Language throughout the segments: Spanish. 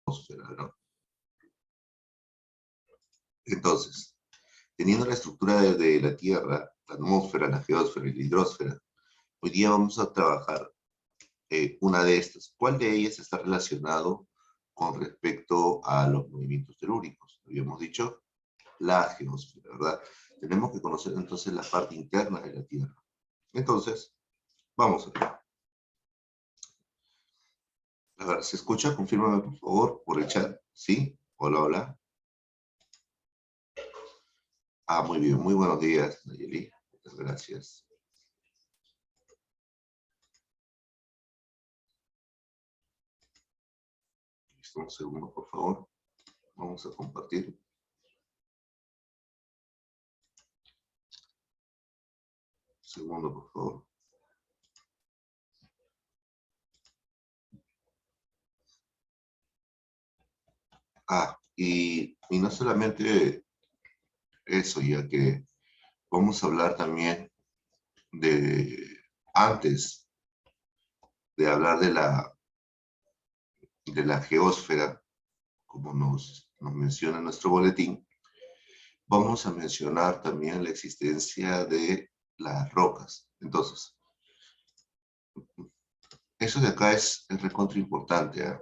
atmósfera, ¿no? Entonces, teniendo la estructura de la Tierra, la atmósfera, la geósfera y la hidrosfera, hoy día vamos a trabajar una de estas. ¿Cuál de ellas está relacionado con respecto a los movimientos telúricos? Habíamos dicho la geósfera, ¿verdad? Tenemos que conocer entonces la parte interna de la Tierra. Entonces, vamos a ver. A ver, ¿se escucha? Confírmame, por favor, por el chat. ¿Sí? Hola, hola. Ah, muy bien. Muy buenos días, Nayeli. Muchas gracias. Listo, un segundo, por favor. Vamos a compartir. Un segundo, por favor. Ah, y no solamente eso, ya que vamos a hablar también antes de hablar de la geósfera, como nos menciona nuestro boletín, vamos a mencionar también la existencia de las rocas. Entonces, eso de acá es recontra importante, ¿eh?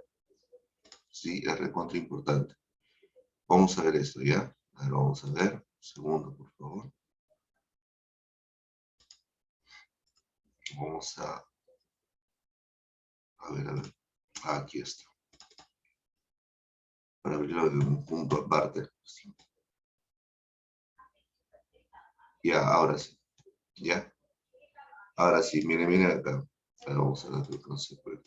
Sí, es recontra importante. Vamos a ver esto, ¿ya? A ver, vamos a ver. Un segundo, por favor. Vamos a ver, a ver. Ah, aquí está. Para abrirlo de un punto aparte. Ya, ahora sí. ¿Ya? Ahora sí, miren, miren acá. Ahora vamos a ver que no se puede.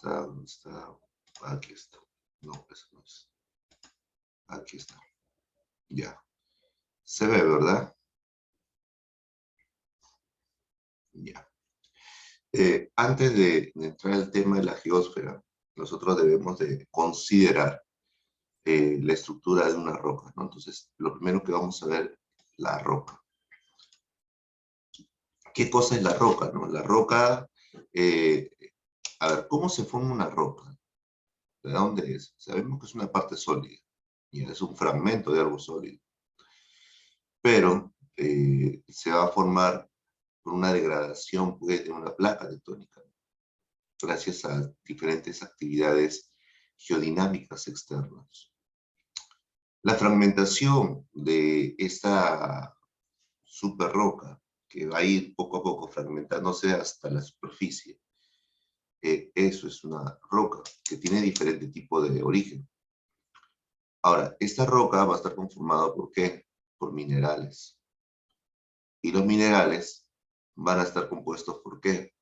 ¿Dónde está? Aquí está. No, eso no es. Aquí está. Ya. Se ve, ¿verdad? Ya. Antes de entrar al tema de la geósfera, nosotros debemos de considerar la estructura de una roca, ¿no? Entonces, lo primero que vamos a ver, la roca. ¿Qué cosa es la roca, no? La roca, a ver, ¿cómo se forma una roca? ¿De dónde es? Sabemos que es una parte sólida, y es un fragmento de algo sólido, pero se va a formar por una degradación, pues, de una placa tectónica, gracias a diferentes actividades geodinámicas externas. La fragmentación de esta superroca, que va a ir poco a poco fragmentándose hasta la superficie, eso es una roca que tiene diferente tipo de origen. Ahora, esta roca va a estar conformada ¿por qué? Por minerales. Y los minerales van a estar compuestos ¿por qué?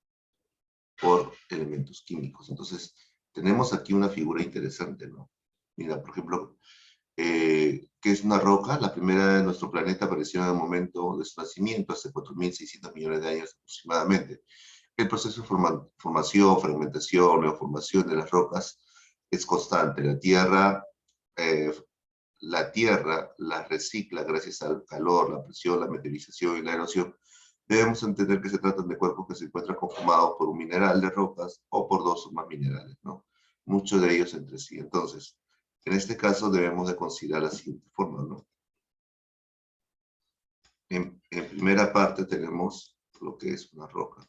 Por elementos químicos. Entonces, tenemos aquí una figura interesante, ¿no? Mira, por ejemplo, ¿qué es una roca? La primera de nuestro planeta apareció en el momento de su nacimiento, hace 4.600 millones de años aproximadamente. El proceso de formación, fragmentación, neoformación de las rocas es constante. Eh, la Tierra las recicla gracias al calor, la presión, la meteorización y la erosión. Debemos entender que se tratan de cuerpos que se encuentran conformados por un mineral de rocas o por dos o más minerales, ¿no? Muchos de ellos entre sí. Entonces, en este caso debemos de considerar la siguiente forma, ¿no? En primera parte tenemos lo que es una roca.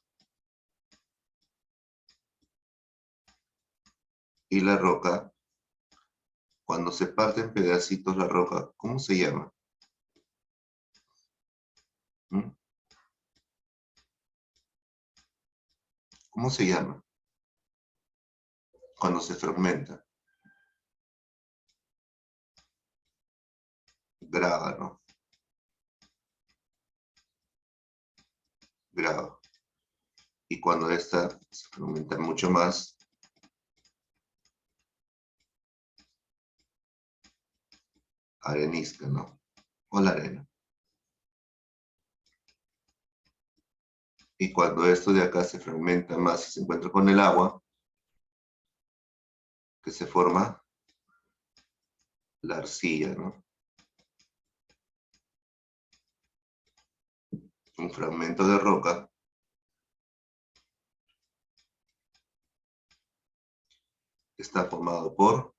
Y la roca, cuando se parte en pedacitos la roca, ¿cómo se llama? ¿Mm? ¿Cómo se llama? Cuando se fragmenta. Grava, ¿no? Grava. Y cuando esta se fragmenta mucho más, arenisca, ¿no? O la arena. Y cuando esto de acá se fragmenta más y se encuentra con el agua, que se forma la arcilla, ¿no? Un fragmento de roca está formado por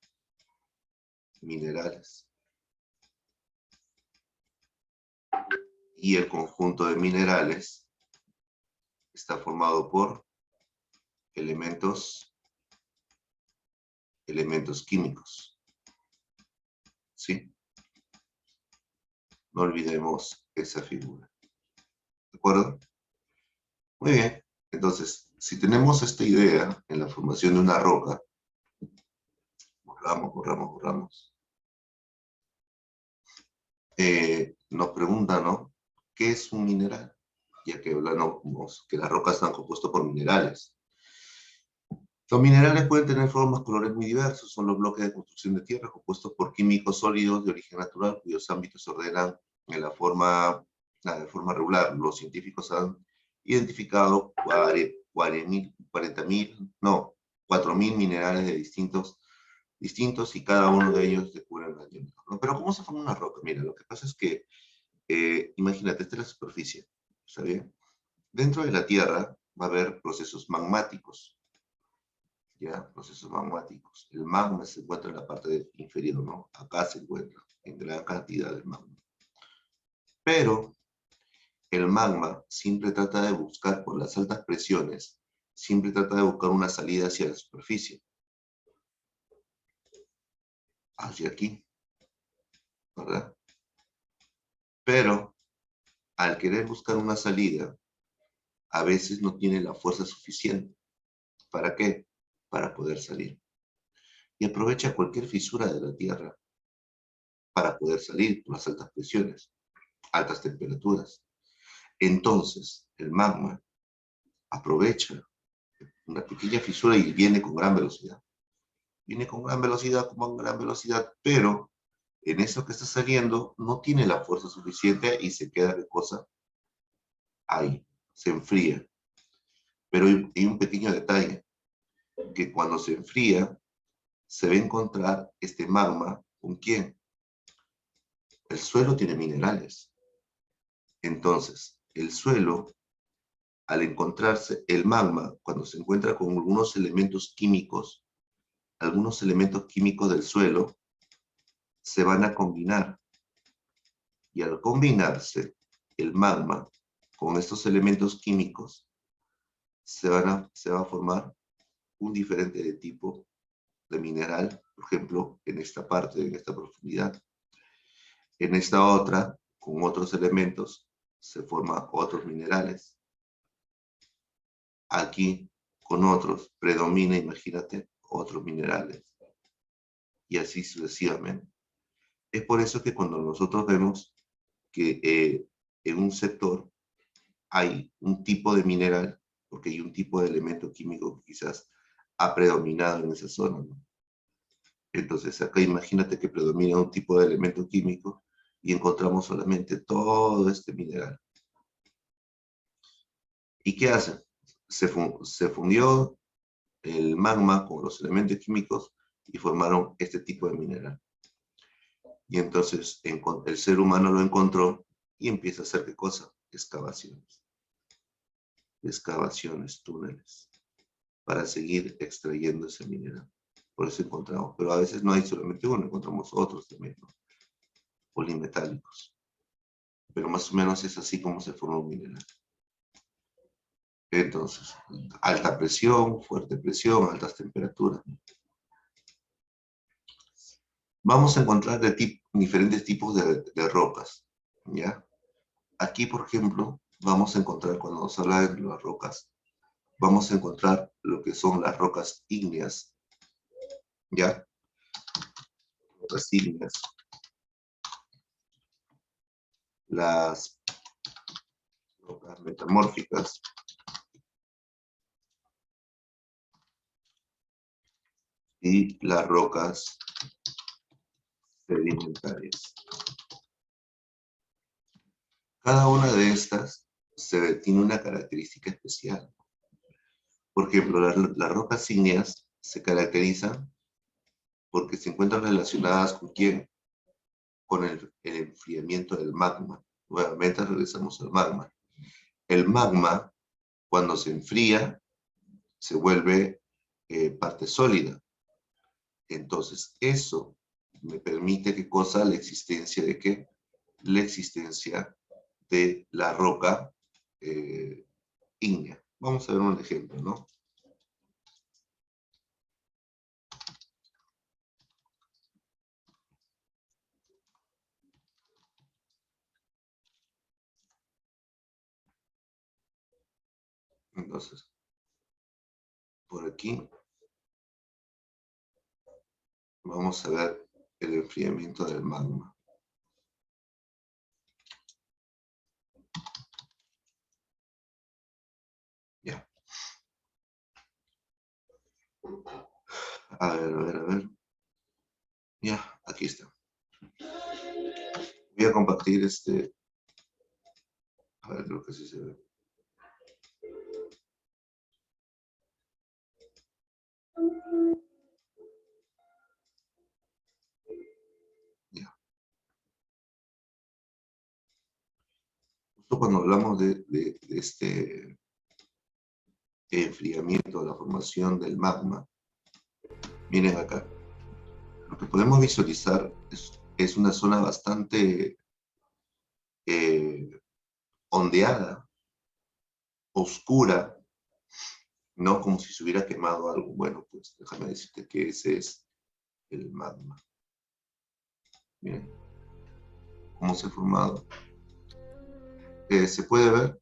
minerales. Y el conjunto de minerales está formado por elementos químicos. ¿Sí? No olvidemos esa figura. ¿De acuerdo? Muy bien. Entonces, si tenemos esta idea en la formación de una roca, borramos. Nos preguntan, ¿no? ¿Qué es un mineral? Ya que hablamos que las rocas están compuestas por minerales. Los minerales pueden tener formas, colores muy diversos. Son los bloques de construcción de tierra compuestos por químicos sólidos de origen natural, cuyos ámbitos se ordenan de forma regular. Los científicos han identificado 4.000 minerales de distintos y cada uno de ellos descubre un diámetro, ¿no? Pero ¿cómo se forma una roca? Mira, lo que pasa es que, imagínate, esta es la superficie, ¿está bien? Dentro de la Tierra va a haber procesos magmáticos, ¿ya? Procesos magmáticos. El magma se encuentra en la parte inferior, ¿no? Acá se encuentra, en gran cantidad de magma. Pero el magma siempre trata de buscar, por las altas presiones, siempre trata de buscar una salida hacia la superficie. Hacia aquí, ¿verdad? Pero al querer buscar una salida, a veces no tiene la fuerza suficiente. ¿Para qué? Para poder salir. Y aprovecha cualquier fisura de la Tierra para poder salir por las altas presiones, altas temperaturas. Entonces, el magma aprovecha una pequeña fisura y viene con gran velocidad. Viene con gran velocidad, pero en eso que está saliendo no tiene la fuerza suficiente y se queda de cosa ahí, se enfría. Pero hay un pequeño detalle, que cuando se enfría, se va a encontrar este magma, ¿con quién? El suelo tiene minerales. Entonces, el suelo, al encontrarse el magma, cuando se encuentra con algunos elementos químicos del suelo, se van a combinar. Y al combinarse el magma con estos elementos químicos, se va a formar un diferente tipo de mineral, por ejemplo, en esta parte, en esta profundidad. En esta otra, con otros elementos, se forman otros minerales. Aquí, con otros, predomina, imagínate, otros minerales. Y así sucesivamente. Es por eso que cuando nosotros vemos que en un sector hay un tipo de mineral, porque hay un tipo de elemento químico que quizás ha predominado en esa zona, ¿no? Entonces acá imagínate que predomina un tipo de elemento químico y encontramos solamente todo este mineral. ¿Y qué hace? Se fundió el magma con los elementos químicos y formaron este tipo de mineral. Y entonces el ser humano lo encontró y empieza a hacer ¿qué cosa? Excavaciones. Excavaciones, túneles, para seguir extrayendo ese mineral. Por eso encontramos, pero a veces no hay solamente uno, encontramos otros también, ¿no? Polimetálicos. Pero más o menos es así como se forma un mineral. Entonces, alta presión, fuerte presión, altas temperaturas. Vamos a encontrar diferentes tipos de rocas, ¿ya? Aquí, por ejemplo, vamos a encontrar, cuando nos habla de las rocas, vamos a encontrar lo que son las rocas ígneas, ¿ya? Rocas ígneas. Las rocas metamórficas. Y las rocas sedimentarias. Cada una de estas tiene una característica especial. Por ejemplo, las rocas ígneas se caracterizan porque se encuentran relacionadas ¿con quién? Con el enfriamiento del magma. Nuevamente regresamos al magma. El magma, cuando se enfría, se vuelve parte sólida. Entonces, eso me permite, ¿qué cosa? La existencia de ¿qué? La existencia de la roca ígnea. Vamos a ver un ejemplo, ¿no? Entonces, por aquí vamos a ver el enfriamiento del magma. Ya. A ver, a ver, a ver. Ya, aquí está. Voy a compartir este. A ver, creo que sí se ve. Ya. Justo cuando hablamos de este enfriamiento, la formación del magma, miren acá. Lo que podemos visualizar es una zona bastante ondeada, oscura, ¿no? Como si se hubiera quemado algo. Bueno, pues déjame decirte que ese es el magma. Miren cómo se ha formado. ¿Se puede ver?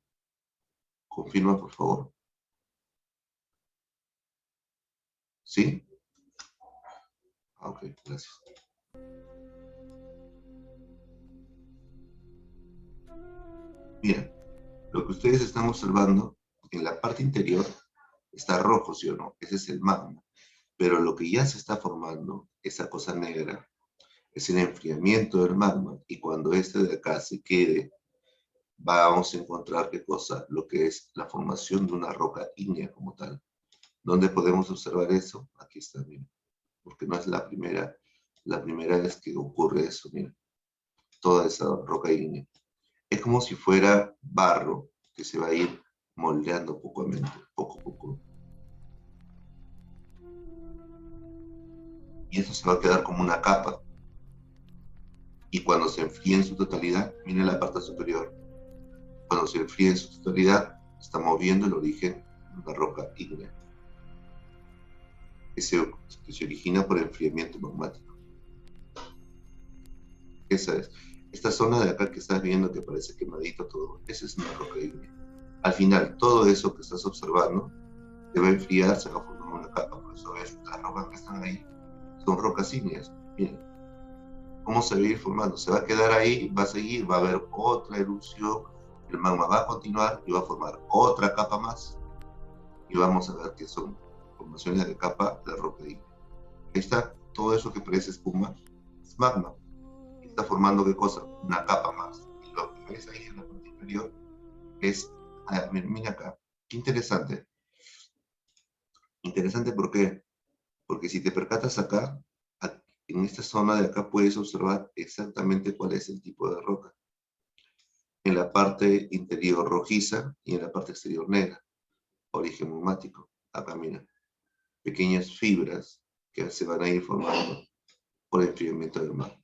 Confirma, por favor. ¿Sí? Ah, ok, gracias. Bien, lo que ustedes están observando en la parte interior está rojo, ¿sí o no? Ese es el magma. Pero lo que ya se está formando, esa cosa negra, es el enfriamiento del magma. Y cuando este de acá se quede, vamos a encontrar qué cosa, lo que es la formación de una roca ígnea como tal. ¿Dónde podemos observar eso? Aquí está, miren. Porque no es la primera vez que ocurre eso, miren. Toda esa roca ígnea. Es como si fuera barro que se va a ir moldeando poco a poco. Y eso se va a quedar como una capa. Y cuando se enfríe en su totalidad, miren la parte superior. Cuando se enfríe en su totalidad, estamos viendo el origen de una roca ígnea. Que se origina por enfriamiento magmático. Esa es. Esta zona de acá que estás viendo que parece quemadito todo, esa es una roca ígnea. Al final, todo eso que estás observando se va a enfriar, se va a formar una capa. Por eso ves, las rocas que están ahí son rocas ígneas. Miren, ¿cómo se va a ir formando? Se va a quedar ahí, va a seguir, va a haber otra erupción, el magma va a continuar y va a formar otra capa más. Y vamos a ver que son formaciones de capa de roca ígnea. Ahí está, todo eso que parece espuma, es magma. Está formando qué cosa, una capa más. Y lo que ves ahí en la parte inferior es, mira acá, qué interesante. Interesante, ¿por qué? Porque si te percatas acá, en esta zona de acá puedes observar exactamente cuál es el tipo de roca. En la parte interior rojiza y en la parte exterior negra, origen magmático. Acá mira, pequeñas fibras que se van a ir formando por el enfriamiento del mar.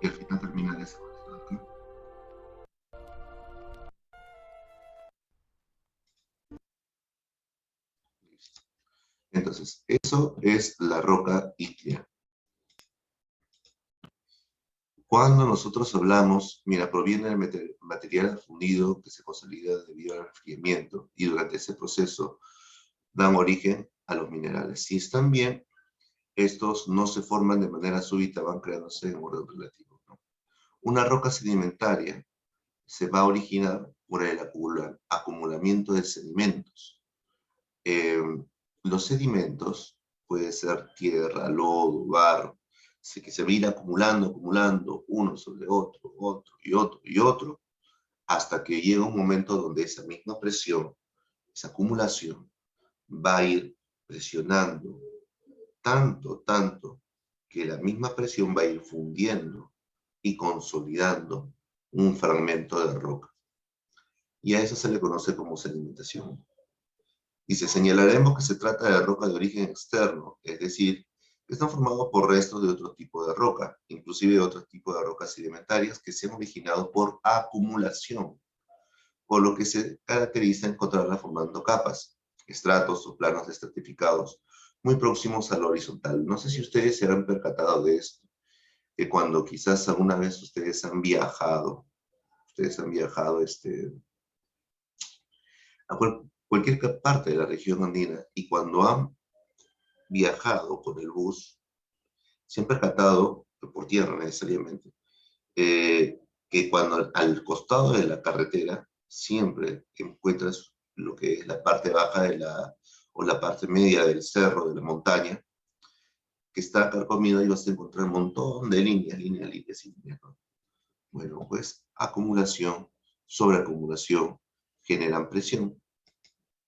Y al final termina de esa manera. Entonces, eso es la roca ígnea. Cuando nosotros hablamos, mira, proviene del material fundido que se consolida debido al enfriamiento y durante ese proceso dan origen a los minerales. Si están bien, estos no se forman de manera súbita, van creándose en orden relativo, ¿no? Una roca sedimentaria se va a originar por el acumulamiento de sedimentos. Los sedimentos puede ser tierra, lodo, barro, que se va a ir acumulando uno sobre otro, otro y otro y otro, hasta que llega un momento donde esa misma presión, esa acumulación, va a ir presionando tanto, que la misma presión va a ir fundiendo y consolidando un fragmento de roca. Y a eso se le conoce como sedimentación. Y se señalaremos que se trata de roca de origen externo, es decir, que están formados por restos de otro tipo de roca, inclusive de otro tipo de rocas sedimentarias que se han originado por acumulación, por lo que se caracteriza encontrarlas formando capas, estratos o planos estratificados muy próximos al horizontal. No sé si ustedes se han percatado de esto, que cuando quizás alguna vez ustedes han viajado a cualquier parte de la región andina, y cuando han viajado con el bus, se han percatado, por tierra necesariamente, que cuando al costado de la carretera siempre encuentras lo que es la parte baja o la parte media del cerro, de la montaña, que está carcomido, y vas a encontrar un montón de líneas, ¿no? Bueno, pues acumulación, sobreacumulación, generan presión,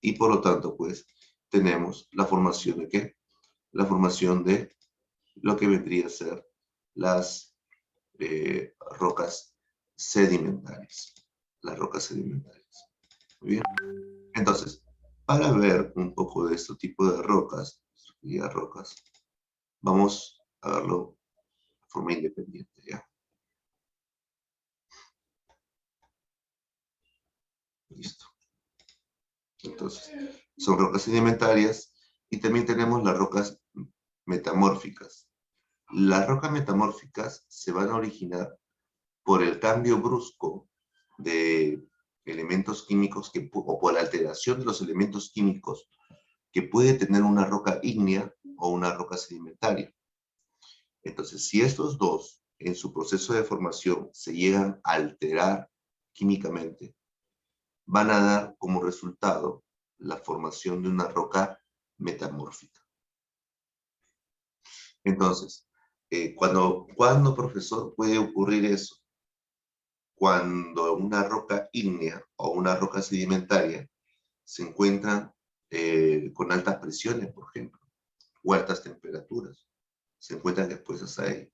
y por lo tanto, pues, tenemos la formación de ¿qué? La formación de lo que vendría a ser las rocas sedimentarias. Las rocas sedimentarias. Muy bien. Entonces, para ver un poco de este tipo de rocas, vamos a verlo de forma independiente, ¿ya? Listo. Entonces, son rocas sedimentarias, y también tenemos las rocas metamórficas. Las rocas metamórficas se van a originar por el cambio brusco de elementos químicos o por la alteración de los elementos químicos que puede tener una roca ígnea o una roca sedimentaria. Entonces, si estos dos en su proceso de formación se llegan a alterar químicamente, van a dar como resultado la formación de una roca metamórfica. Entonces, ¿cuándo, profesor, puede ocurrir eso? Cuando una roca ígnea o una roca sedimentaria se encuentran con altas presiones, por ejemplo, o altas temperaturas, se encuentran expuestas a ello.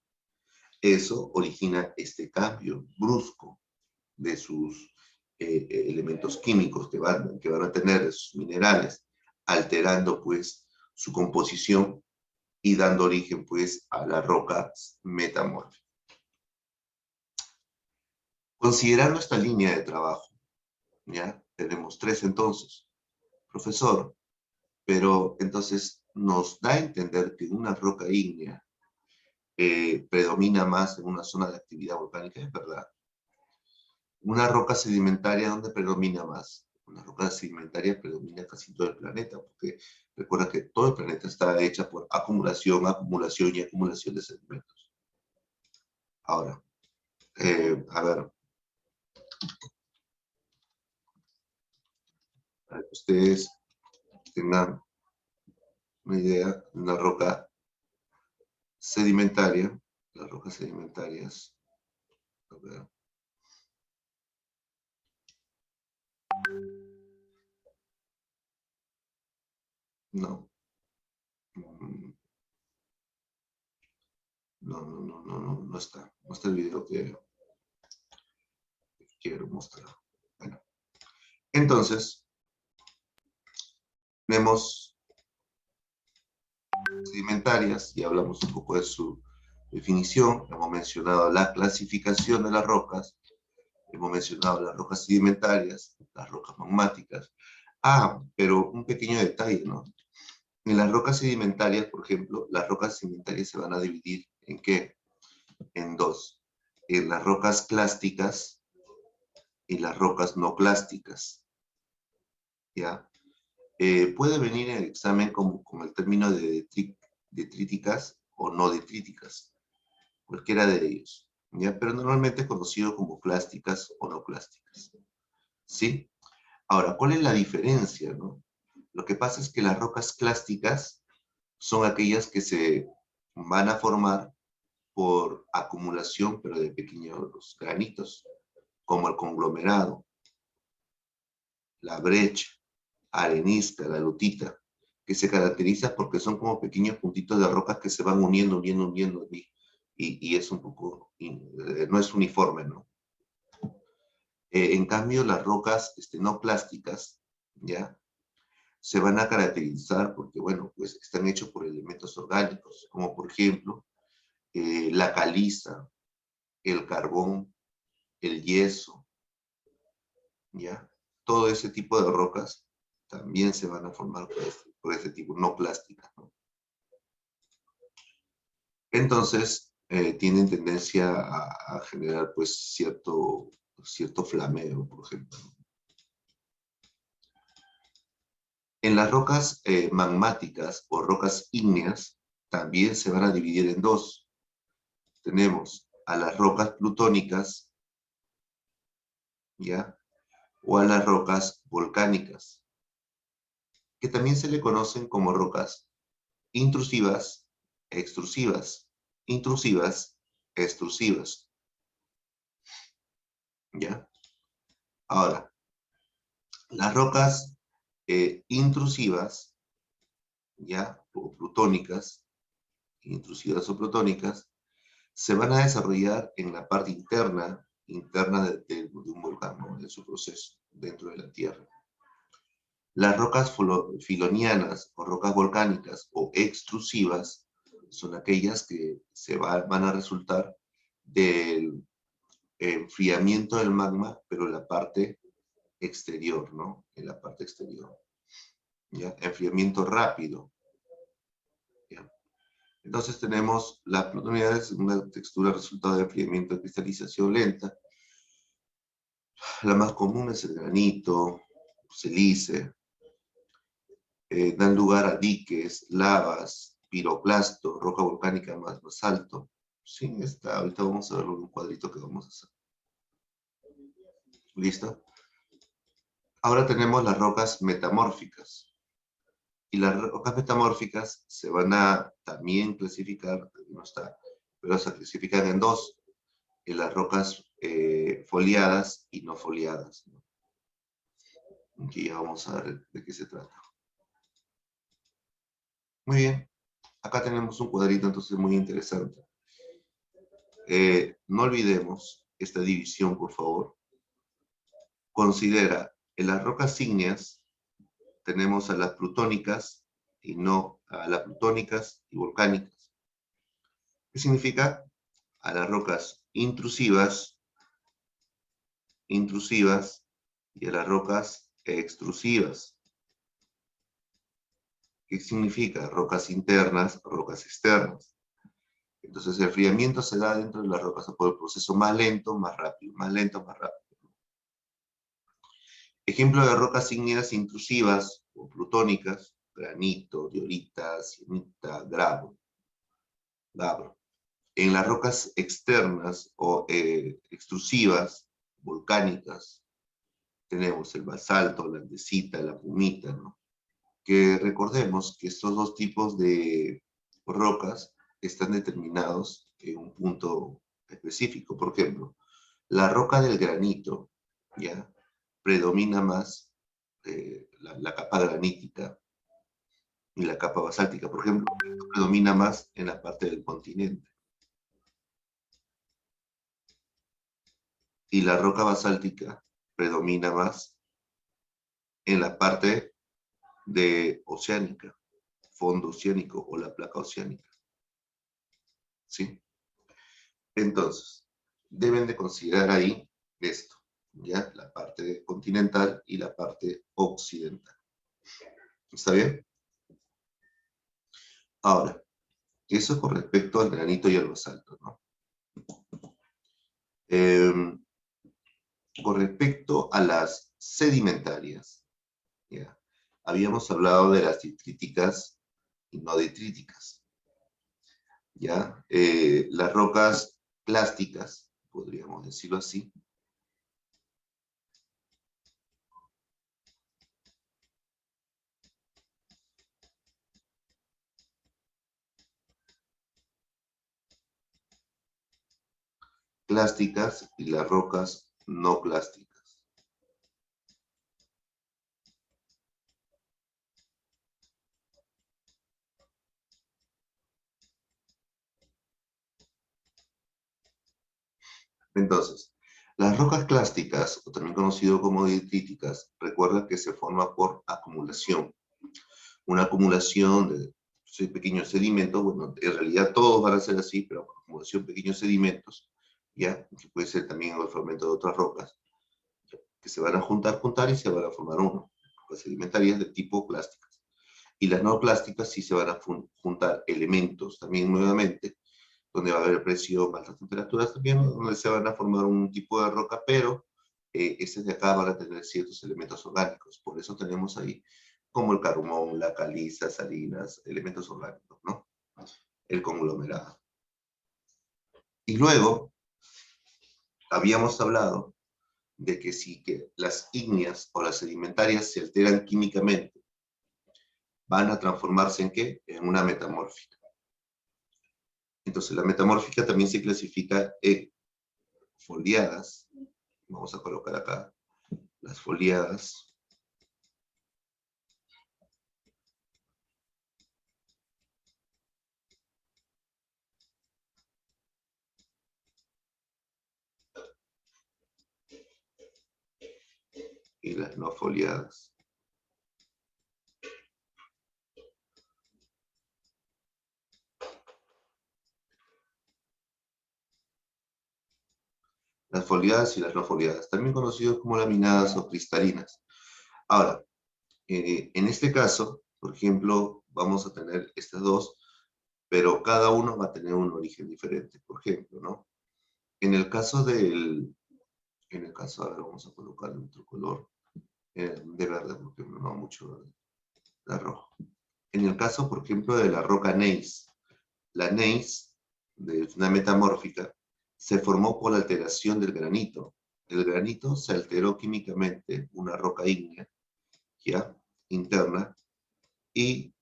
Eso origina este cambio brusco de sus elementos químicos que van a tener, de sus minerales, alterando pues su composición y dando origen pues a las rocas metamórficas. Considerando esta línea de trabajo, ¿ya? Tenemos tres entonces. Profesor, pero entonces nos da a entender que una roca ígnea predomina más en una zona de actividad volcánica, es verdad. Una roca sedimentaria, ¿dónde predomina más? Una roca sedimentaria predomina casi todo el planeta, porque recuerda que todo el planeta está hecho por acumulación, acumulación y acumulación de sedimentos. Ahora, a ver, para que ustedes tengan una idea de una roca sedimentaria, las rocas sedimentarias, a ver. No. No está. No está el video que quiero mostrar. Bueno, entonces, tenemos sedimentarias, y hablamos un poco de su definición. Hemos mencionado la clasificación de las rocas, hemos mencionado las rocas sedimentarias, las rocas magmáticas. Pero un pequeño detalle, ¿no? En las rocas sedimentarias, por ejemplo, las rocas sedimentarias se van a dividir ¿en qué? En dos. En las rocas clásticas y las rocas no clásticas. ¿Ya? Puede venir en el examen con el término de detríticas o no detríticas, cualquiera de ellos, ¿ya? Pero normalmente es conocido como clásticas o no clásticas, ¿sí? Ahora, ¿cuál es la diferencia, no? Lo que pasa es que las rocas clásticas son aquellas que se van a formar por acumulación, pero de pequeños granitos, como el conglomerado, la brecha, arenisca, la lutita, que se caracteriza porque son como pequeños puntitos de rocas que se van uniendo, y es un poco, no es uniforme, ¿no? En cambio, las rocas no plásticas, ¿ya? Se van a caracterizar porque, bueno, pues están hechos por elementos orgánicos, como por ejemplo, la caliza, el carbón, el yeso, ¿ya? Todo ese tipo de rocas también se van a formar por este tipo, no plásticas, ¿no? Entonces, tienen tendencia a generar, pues, cierto flameo, por ejemplo. En las rocas magmáticas o rocas ígneas, también se van a dividir en dos. Tenemos a las rocas plutónicas, ¿ya? O a las rocas volcánicas, que también se le conocen como rocas intrusivas, extrusivas, intrusivas, extrusivas, ¿ya? Ahora, las rocas intrusivas, ¿ya? O plutónicas, intrusivas o plutónicas, se van a desarrollar en la parte interna de un volcán, ¿no? En su proceso, dentro de la Tierra. Las rocas filonianas o rocas volcánicas o extrusivas son aquellas que van a resultar del enfriamiento del magma, pero en la parte exterior, ¿no? En la parte exterior. ¿Ya? Enfriamiento rápido. ¿Ya? Entonces tenemos las plutonianas, una textura resultado de enfriamiento de cristalización lenta. La más común es el granito, sílice, dan lugar a diques, lavas, piroclasto, roca volcánica más alto. Sí, ahorita vamos a verlo en un cuadrito que vamos a hacer. ¿Listo? Ahora tenemos las rocas metamórficas. Y las rocas metamórficas se van a también clasificar, no está, pero se clasifican en dos, en las rocas foliadas y no foliadas, ¿no? Aquí ya vamos a ver de qué se trata. Muy bien, acá tenemos un cuadrito entonces muy interesante. No olvidemos esta división, por favor. Considera, en las rocas ígneas tenemos a las plutónicas y no a las plutónicas y volcánicas. ¿Qué significa? A las rocas intrusivas y a las rocas extrusivas. ¿Qué significa? Rocas internas, rocas externas. Entonces el enfriamiento se da dentro de las rocas por el proceso más lento, más rápido, más lento, más rápido. Ejemplo de rocas ígneas intrusivas o plutónicas: granito, diorita, sienita, gabro. En las rocas externas o extrusivas, volcánicas, tenemos el basalto, la andesita, la pumita, ¿no? Que recordemos que estos dos tipos de rocas están determinados en un punto específico. Por ejemplo, la roca del granito, ¿ya? Predomina más la capa granítica y la capa basáltica, por ejemplo, predomina más en la parte del continente. Y la roca basáltica predomina más en la parte de oceánica, fondo oceánico o la placa oceánica. ¿Sí? Entonces, deben de considerar ahí esto, ¿ya? La parte continental y la parte occidental. ¿Está bien? Ahora, eso con respecto al granito y al basalto, ¿no? Con respecto a las sedimentarias, ¿ya? Habíamos hablado de las detríticas y no detríticas, ¿ya? Las rocas plásticas, podríamos decirlo así, plásticas y las rocas no plásticas. Entonces, las rocas clásticas, o también conocido como detríticas, recuerda que se forma por acumulación. Una acumulación de pequeños sedimentos, bueno, en realidad todos van a ser así, pero acumulación de pequeños sedimentos, ya, que puede ser también el fragmento de otras rocas, que se van a juntar y se van a formar uno. Rocas sedimentarias de tipo plásticas. Y las no plásticas sí se van a juntar elementos también nuevamente, donde va a haber presión, altas temperaturas también, donde se van a formar un tipo de roca, pero estos de acá van a tener ciertos elementos orgánicos. Por eso tenemos ahí como el carbón, la caliza, salinas, elementos orgánicos, ¿no? El conglomerado. Y luego habíamos hablado de que si que las ígneas o las sedimentarias se alteran químicamente, van a transformarse ¿en qué? En una metamórfica. Entonces la metamórfica también se clasifica en foliadas. Vamos a colocar acá las foliadas. Y las no foliadas. Las foliadas y las no foliadas, también conocidos como laminadas o cristalinas. Ahora, en este caso, por ejemplo, vamos a tener estas dos, pero cada uno va a tener un origen diferente. Por ejemplo, ¿no? En el caso a ver, vamos a colocar otro color de verde, porque no mucho verde, de rojo. En el caso, por ejemplo, de la roca gneiss, la gneiss, de una metamórfica, se formó por la alteración del granito. El granito se alteró químicamente, una roca ígnea, ya, interna, y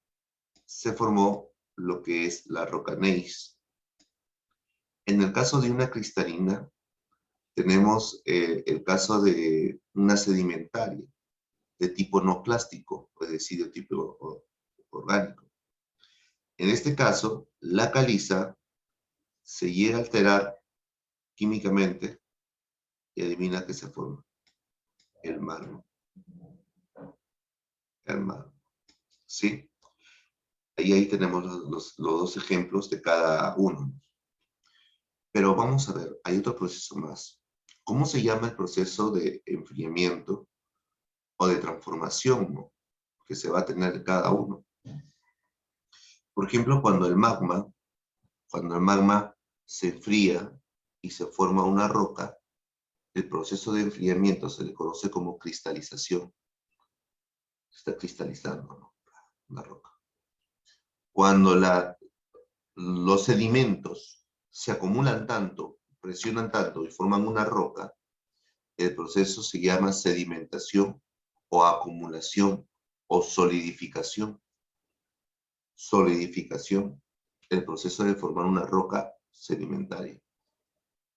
se formó lo que es la roca gneiss. En el caso de una cristalina, tenemos el caso de una sedimentaria, de tipo no plástico, es decir, de tipo orgánico. En este caso, la caliza se llega a alterar químicamente y adivina qué se forma. El mármol. El mármol. ¿Sí? Ahí tenemos los dos ejemplos de cada uno. Pero vamos a ver, hay otro proceso más. ¿Cómo se llama el proceso de enfriamiento o de transformación, ¿no?, que se va a tener cada uno? Por ejemplo, cuando el magma se enfría y se forma una roca, el proceso de enfriamiento se le conoce como cristalización. Está cristalizando, ¿no?, una roca. Cuando los sedimentos se acumulan tanto, presionan tanto y forman una roca, el proceso se llama sedimentación o acumulación o solidificación. Solidificación, el proceso de formar una roca sedimentaria.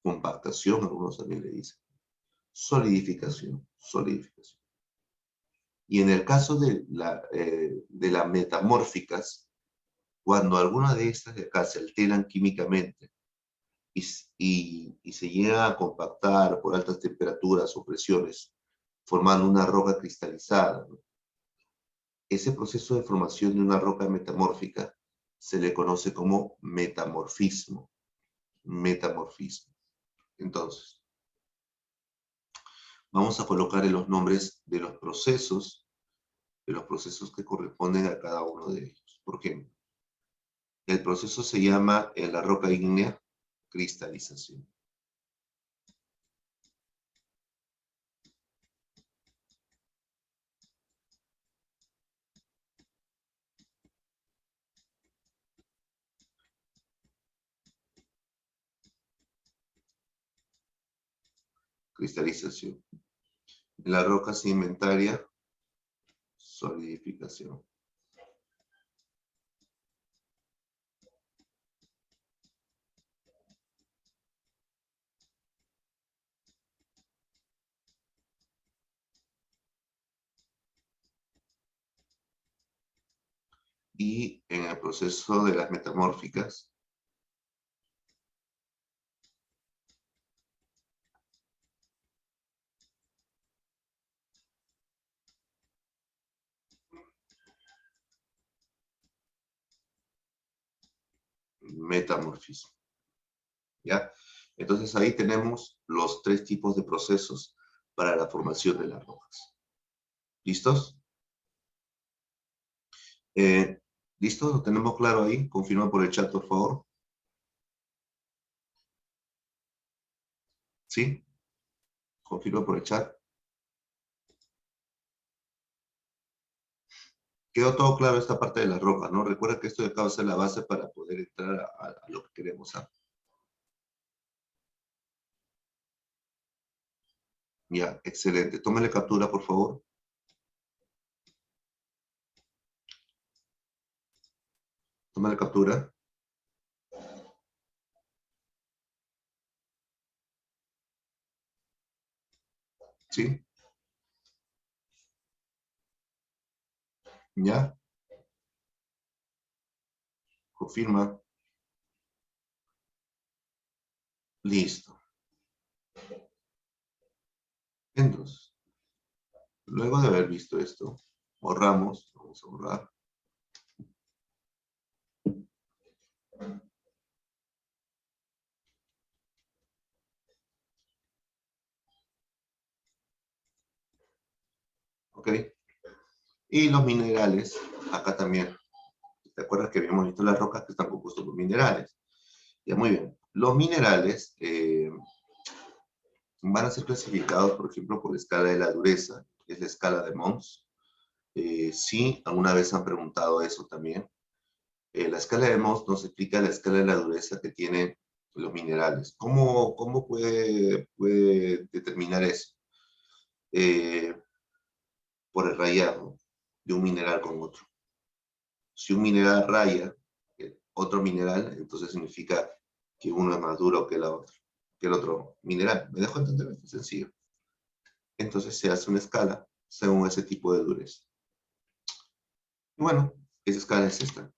Compactación, algunos también le dicen. Solidificación, solidificación. Y en el caso de las metamórficas, cuando alguna de estas de acá se alteran químicamente y se llegan a compactar por altas temperaturas o presiones, formando una roca cristalizada, ¿no?, ese proceso de formación de una roca metamórfica se le conoce como metamorfismo. Metamorfismo. Entonces, vamos a colocar en los nombres de los procesos que corresponden a cada uno de ellos. Por ejemplo, el proceso se llama en la roca ígnea cristalización. Cristalización. En la roca sedimentaria, solidificación. Y en el proceso de las metamórficas, metamorfismo. ¿Ya? Entonces ahí tenemos los 3 tipos de procesos para la formación de las rocas. ¿Listos? ¿Listo? ¿Lo tenemos claro ahí? Confirma por el chat, por favor. ¿Sí? Confirma por el chat. Quedó todo claro esta parte de las rocas, ¿no? Recuerda que esto de acá va a ser la base para poder entrar a lo que queremos. ¿Ah? Ya, excelente. Tómale captura, por favor. Tómale captura. ¿Sí? ¿Ya? Confirma. Listo. Entonces, luego de haber visto esto, borramos. Vamos a borrar. ¿Ok? Y los minerales, acá también. ¿Te acuerdas que habíamos visto las rocas que están compuestas por minerales? Ya, muy bien. Los minerales van a ser clasificados, por ejemplo, por la escala de la dureza, que es la escala de Mohs. Sí, alguna vez han preguntado eso también. La escala de Mohs nos explica la escala de la dureza que tienen los minerales. ¿Cómo puede determinar eso? Eh, por el rayado de un mineral con otro. Si un mineral raya otro mineral, entonces significa que uno es más duro que el otro mineral. ¿Me dejo entender? Es sencillo. Entonces se hace una escala según ese tipo de dureza. Y bueno, esa escala es esta.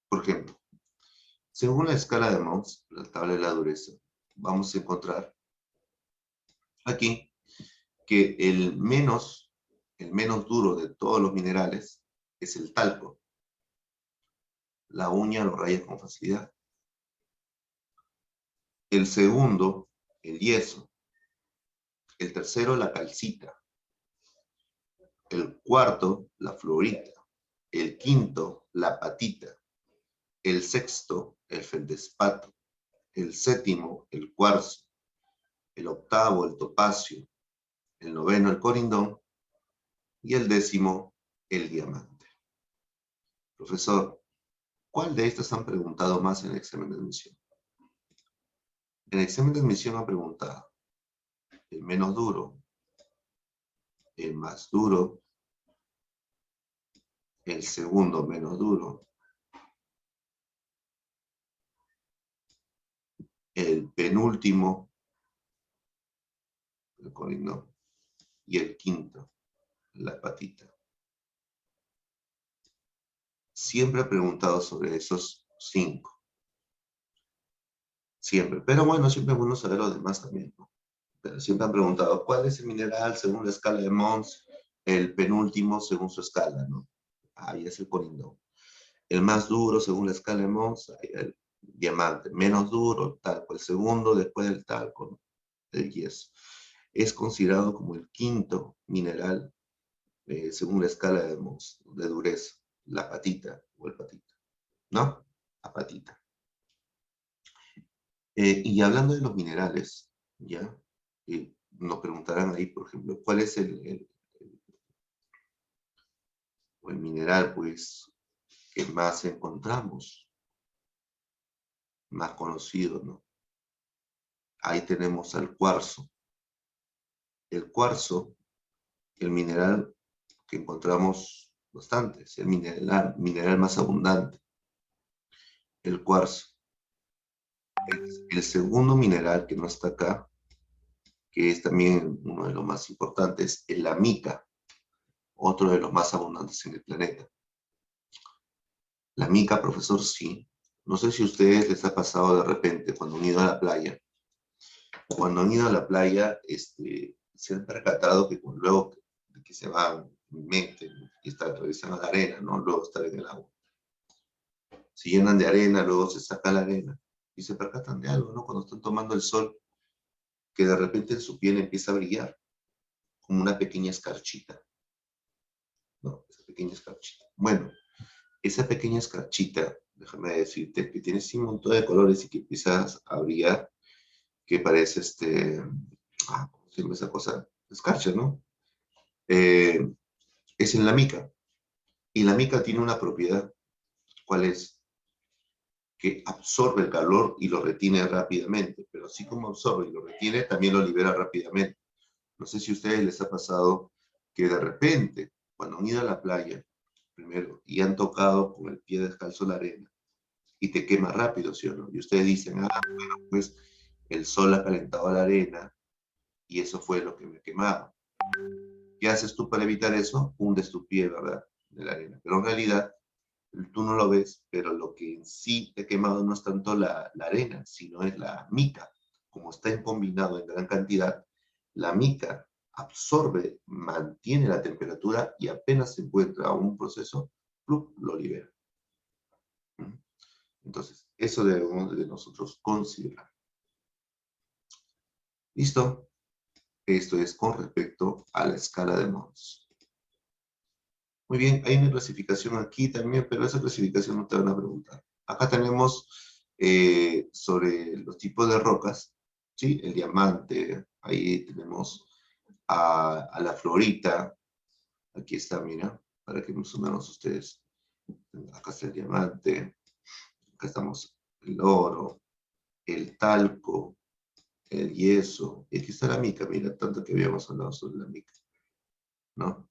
Por ejemplo, según la escala de Mohs, la tabla de la dureza, vamos a encontrar aquí que el menos duro de todos los minerales es el talco. La uña lo raya con facilidad. El segundo, el yeso. El tercero, la calcita. El cuarto, la fluorita. El quinto, la apatita. El sexto, el feldespato. El séptimo, el cuarzo. El octavo, el topacio. El noveno, el corindón. Y el décimo, el diamante. Profesor, ¿cuál de estas han preguntado más en el examen de admisión? En el examen de admisión han preguntado el menos duro, el más duro, el segundo menos duro, el penúltimo, el corindón, y el quinto, la patita. Siempre he preguntado sobre esos 5. Siempre. Pero bueno, siempre es bueno saber los demás también, ¿no? Pero siempre han preguntado, ¿cuál es el mineral según la escala de Mohs? El penúltimo según su escala, ¿no? Ahí es el corindón. El más duro según la escala de Mohs, ahí el diamante. Menos duro, talco. El segundo después del talco, ¿no? El yeso. Es considerado como el quinto mineral según la escala de Mohs, de dureza. La patita o el patita, ¿no? La patita. Y hablando de los minerales, ¿ya? Nos preguntarán ahí, por ejemplo, ¿cuál es el mineral, pues, que más encontramos? Más conocido, ¿no? Ahí tenemos al cuarzo. El cuarzo, el mineral que encontramos bastante, es el mineral más abundante. El cuarzo. El segundo mineral que no está acá, que es también uno de los más importantes, es la mica, otro de los más abundantes en el planeta. La mica, profesor, sí. No sé si a ustedes les ha pasado de repente cuando han ido a la playa. Cuando han ido a la playa, se han percatado que luego de que se van, meten y revisan la arena, ¿no? Luego estar en el agua. se llenan de arena, luego se saca la arena, y se percatan de algo, ¿no? Cuando están tomando el sol, que de repente en su piel empieza a brillar, como una pequeña escarchita, ¿no? Esa pequeña escarchita. Bueno, esa pequeña escarchita, déjame decirte, que tiene sí un montón de colores y que empiezas a brillar, que parece ¿cómo se llama esa cosa? Escarcha, ¿no? Es en la mica. Y la mica tiene una propiedad. ¿Cuál es? Que absorbe el calor y lo retiene rápidamente, pero así como absorbe y lo retiene, también lo libera rápidamente. No sé si a ustedes les ha pasado que de repente, cuando han ido a la playa, primero, y han tocado con el pie descalzo la arena, y te quema rápido, ¿sí o no? Y ustedes dicen, bueno, pues el sol ha calentado la arena, y eso fue lo que me quemaba. ¿Qué haces tú para evitar eso? Hundes tu pie, ¿verdad? De la arena. Pero en realidad, tú no lo ves, pero lo que en sí te ha quemado no es tanto la arena, sino es la mica. Como está combinado en gran cantidad, la mica absorbe, mantiene la temperatura y apenas se encuentra un proceso, ¡plup!, lo libera. Entonces, eso debemos de nosotros considerar. ¿Listo? Esto es con respecto a la escala de Mohs. Muy bien, hay una clasificación aquí también, pero esa clasificación no te van a preguntar. Acá tenemos sobre los tipos de rocas, ¿sí? El diamante, ahí tenemos a la florita, aquí está, mira, para que más o menos ustedes, acá está el diamante, acá estamos el oro, el talco, el yeso, y aquí está la mica, mira, tanto que habíamos hablado sobre la mica, ¿no?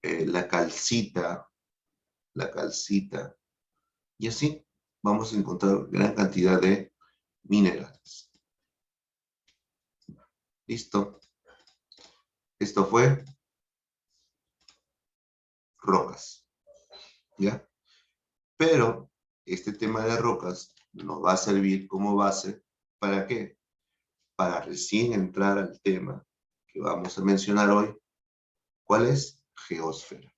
La calcita, y así vamos a encontrar gran cantidad de minerales. ¿Listo? Esto fue rocas, ¿ya? Pero este tema de rocas nos va a servir como base, ¿para qué? Para recién entrar al tema que vamos a mencionar hoy. ¿Cuál es? Geósfera.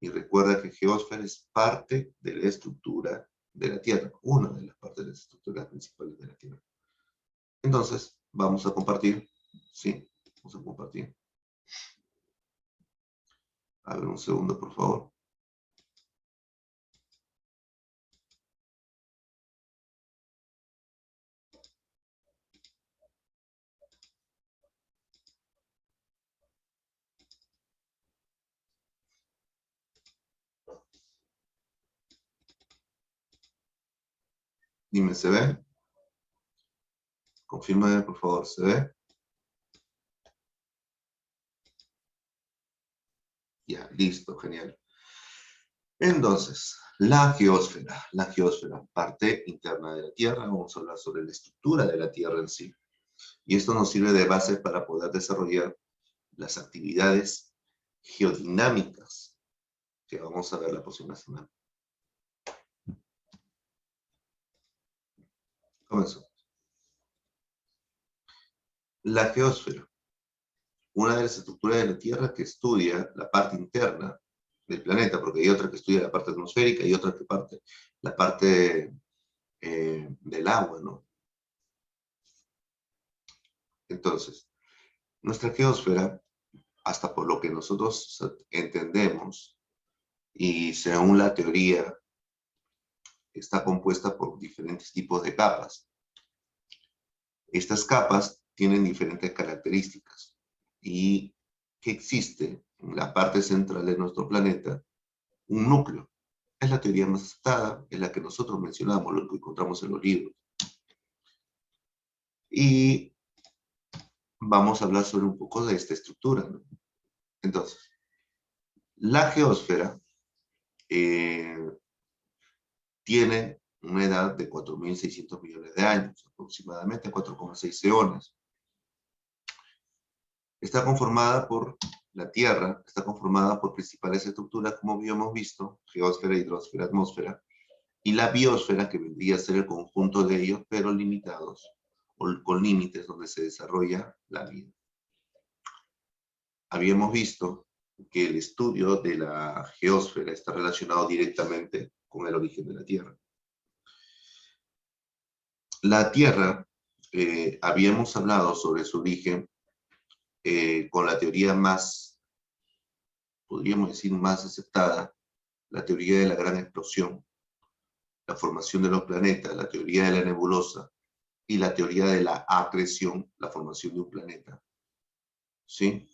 Y recuerda que geósfera es parte de la estructura de la Tierra, una de las partes de las estructuras principales de la Tierra. Entonces, vamos a compartir, ¿sí? Vamos a compartir. A ver, un segundo, por favor. Dime, ¿se ve? Confírmame, por favor, ¿se ve? Ya, listo, genial. Entonces, la geósfera, parte interna de la Tierra. Vamos a hablar sobre la estructura de la Tierra en sí. Y esto nos sirve de base para poder desarrollar las actividades geodinámicas que vamos a ver la próxima semana. Comenzó. La geósfera, una de las estructuras de la Tierra que estudia la parte interna del planeta, porque hay otra que estudia la parte atmosférica y otra que parte la parte del agua, ¿no? Entonces, nuestra geósfera, hasta por lo que nosotros entendemos, y según la teoría, está compuesta por diferentes tipos de capas. Estas capas tienen diferentes características y que existe en la parte central de nuestro planeta un núcleo. Es la teoría más aceptada, es la que nosotros mencionamos, lo que encontramos en los libros. Y vamos a hablar sobre un poco de esta estructura, ¿no? Entonces, la geósfera tiene una edad de 4.600 millones de años, aproximadamente 4,6 eones. Está conformada por la Tierra, está conformada por principales estructuras, como habíamos visto, geósfera, hidrosfera, atmósfera, y la biosfera, que vendría a ser el conjunto de ellos, pero limitados, o con límites donde se desarrolla la vida. Habíamos visto que el estudio de la geósfera está relacionado directamente con el origen de la Tierra. La Tierra, habíamos hablado sobre su origen con la teoría más, podríamos decir, más aceptada, la teoría de la gran explosión, la formación de los planetas, la teoría de la nebulosa y la teoría de la acreción, la formación de un planeta. ¿Sí?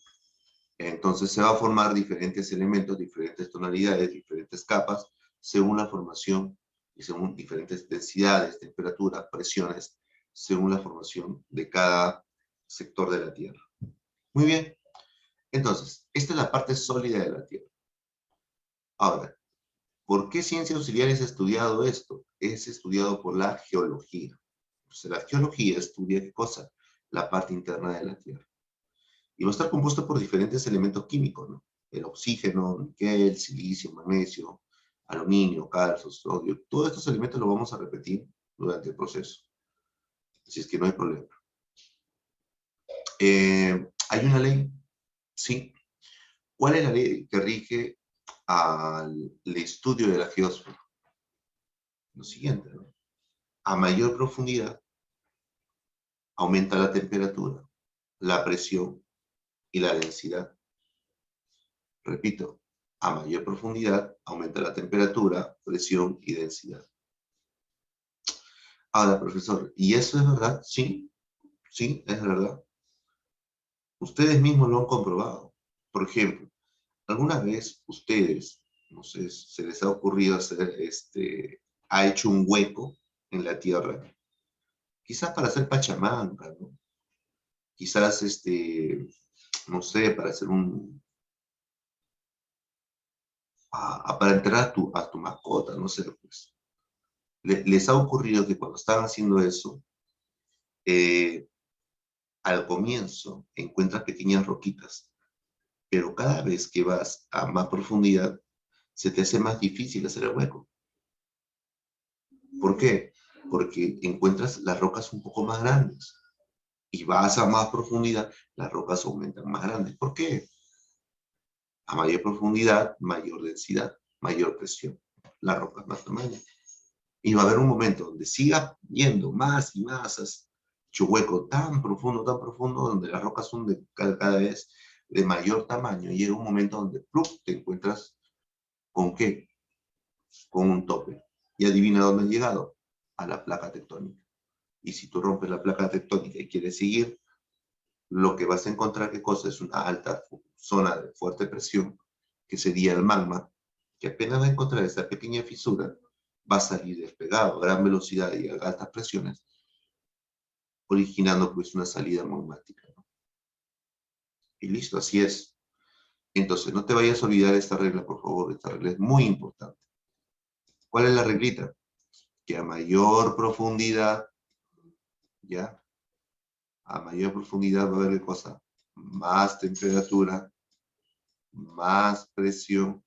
Entonces se va a formar diferentes elementos, diferentes tonalidades, diferentes capas, según la formación y según diferentes densidades, temperaturas, presiones, según la formación de cada sector de la Tierra. Muy bien. Entonces, esta es la parte sólida de la Tierra. Ahora, ¿por qué ciencia auxiliar es estudiado esto? Es estudiado por la geología. Entonces, la geología estudia ¿qué cosa? La parte interna de la Tierra. Y va a estar compuesto por diferentes elementos químicos, ¿no? El oxígeno, níquel, silicio, magnesio, aluminio, calcio, sodio. Todos estos elementos los vamos a repetir durante el proceso. Así es que no hay problema. ¿Hay una ley? Sí. ¿Cuál es la ley que rige al estudio de la geosfera? Lo siguiente, ¿no? A mayor profundidad, aumenta la temperatura, la presión y la densidad. Repito, a mayor profundidad, aumenta la temperatura, presión y densidad. Ahora, profesor, ¿y eso es verdad? Sí, sí, es verdad. Ustedes mismos lo han comprobado. Por ejemplo, ¿alguna vez ustedes, no sé, se les ha ocurrido hacer, ha hecho un hueco en la tierra? Quizás para hacer pachamanca, ¿no? Quizás, no sé, para hacer para enterrar a tu mascota, no sé, pues. Les ha ocurrido que cuando están haciendo eso, eh, al comienzo encuentras pequeñas roquitas, pero cada vez que vas a más profundidad, se te hace más difícil hacer el hueco. ¿Por qué? Porque encuentras las rocas un poco más grandes. Y vas a más profundidad, las rocas aumentan más grandes. ¿Por qué? A mayor profundidad, mayor densidad, mayor presión. La roca es más tamaño. Y va a haber un momento donde sigas yendo más y más a hueco tan profundo, donde las rocas son de cada vez de mayor tamaño. Y llega un momento donde ¡plum!, te encuentras con ¿qué? Con un tope. Y adivina dónde han llegado. A la placa tectónica. Y si tú rompes la placa tectónica y quieres seguir, lo que vas a encontrar, ¿qué cosa? Es una alta zona de fuerte presión, que sería el magma, que apenas va a encontrar esa pequeña fisura, va a salir despegado a gran velocidad y a altas presiones, originando pues una salida magmática, ¿no? Y listo, así es. Entonces, no te vayas a olvidar esta regla, por favor. Esta regla es muy importante. ¿Cuál es la reglita? Que a mayor profundidad, ¿ya? A mayor profundidad va a haber, ¿qué cosa? Más temperatura, más presión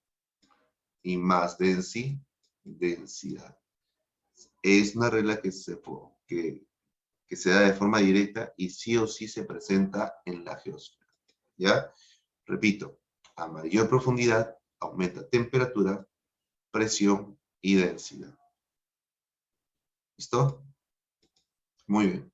y más densidad. Es una regla que se da de forma directa y sí o sí se presenta en la geosfera. ¿Ya? Repito, a mayor profundidad aumenta temperatura, presión y densidad. ¿Listo? Muy bien.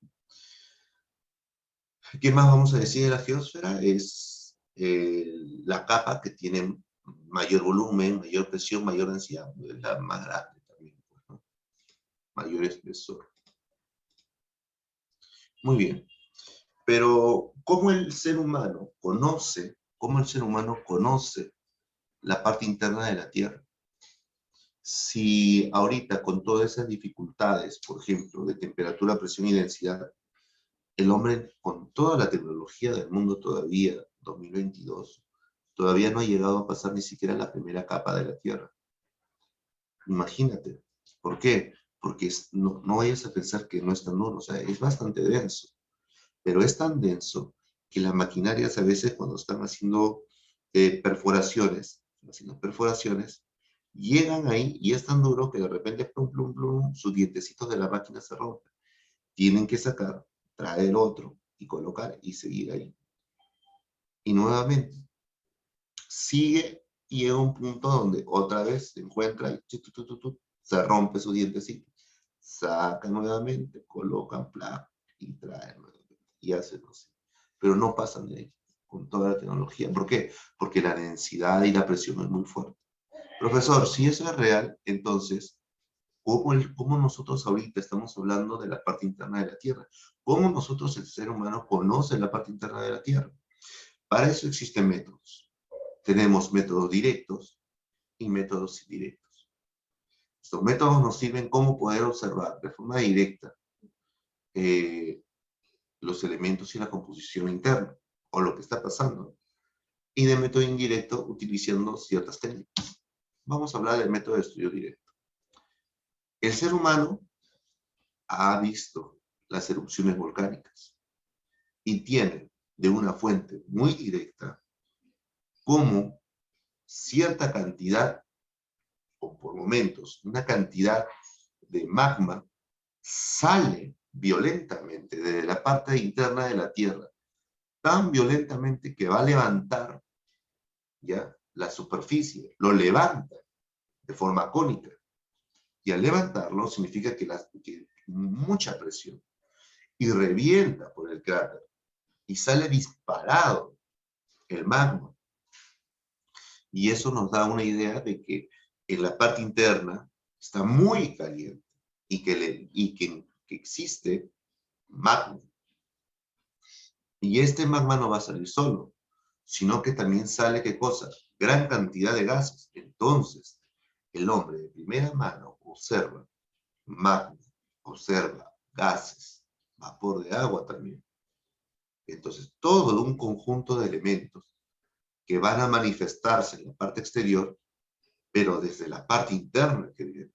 ¿Qué más vamos a decir de la geosfera? Es la capa que tiene mayor volumen, mayor presión, mayor densidad. Es la más grande también, pues, ¿no? Mayor espesor. Muy bien. Pero, cómo el ser humano conoce la parte interna de la Tierra? Si ahorita con todas esas dificultades, por ejemplo, de temperatura, presión y densidad, el hombre con toda la tecnología del mundo todavía, 2022, todavía no ha llegado a pasar ni siquiera la primera capa de la Tierra. Imagínate. ¿Por qué? Porque no vayas a pensar que no es tan duro, o sea, es bastante denso. Pero es tan denso que las maquinarias a veces cuando están haciendo perforaciones, llegan ahí y es tan duro que de repente, plum, plum, plum, sus dientecitos de la máquina se rompen. Tienen que sacar, traer otro y colocar y seguir ahí. Y nuevamente, sigue y llega un punto donde otra vez se encuentra y se rompe su dientecito. sacan nuevamente, colocan placa y traen nuevamente. Y hacen así. Pero no pasan de ahí con toda la tecnología. ¿Por qué? Porque la densidad y la presión es muy fuerte. Profesor, si eso es real, entonces, ¿cómo nosotros ahorita estamos hablando de la parte interna de la Tierra? ¿Cómo nosotros, el ser humano, conoce la parte interna de la Tierra? Para eso existen métodos. Tenemos métodos directos y métodos indirectos. Estos métodos nos sirven como poder observar de forma directa eh, los elementos y la composición interna, o lo que está pasando, y de método indirecto utilizando ciertas técnicas. Vamos a hablar del método de estudio directo. El ser humano ha visto las erupciones volcánicas y tiene de una fuente muy directa cómo cierta cantidad, o por momentos, una cantidad de magma sale violentamente desde la parte interna de la Tierra, tan violentamente que va a levantar ya la superficie, lo levanta de forma cónica. Y al levantarlo significa que mucha presión y revienta por el cráter y sale disparado el magma. Y eso nos da una idea de que en la parte interna está muy caliente que existe magma. Y este magma no va a salir solo, sino que también sale, ¿qué cosa? Gran cantidad de gases. Entonces, el hombre de primera mano observa magma, observa gases, vapor de agua también. Entonces, todo un conjunto de elementos que van a manifestarse en la parte exterior, pero desde la parte interna que viene.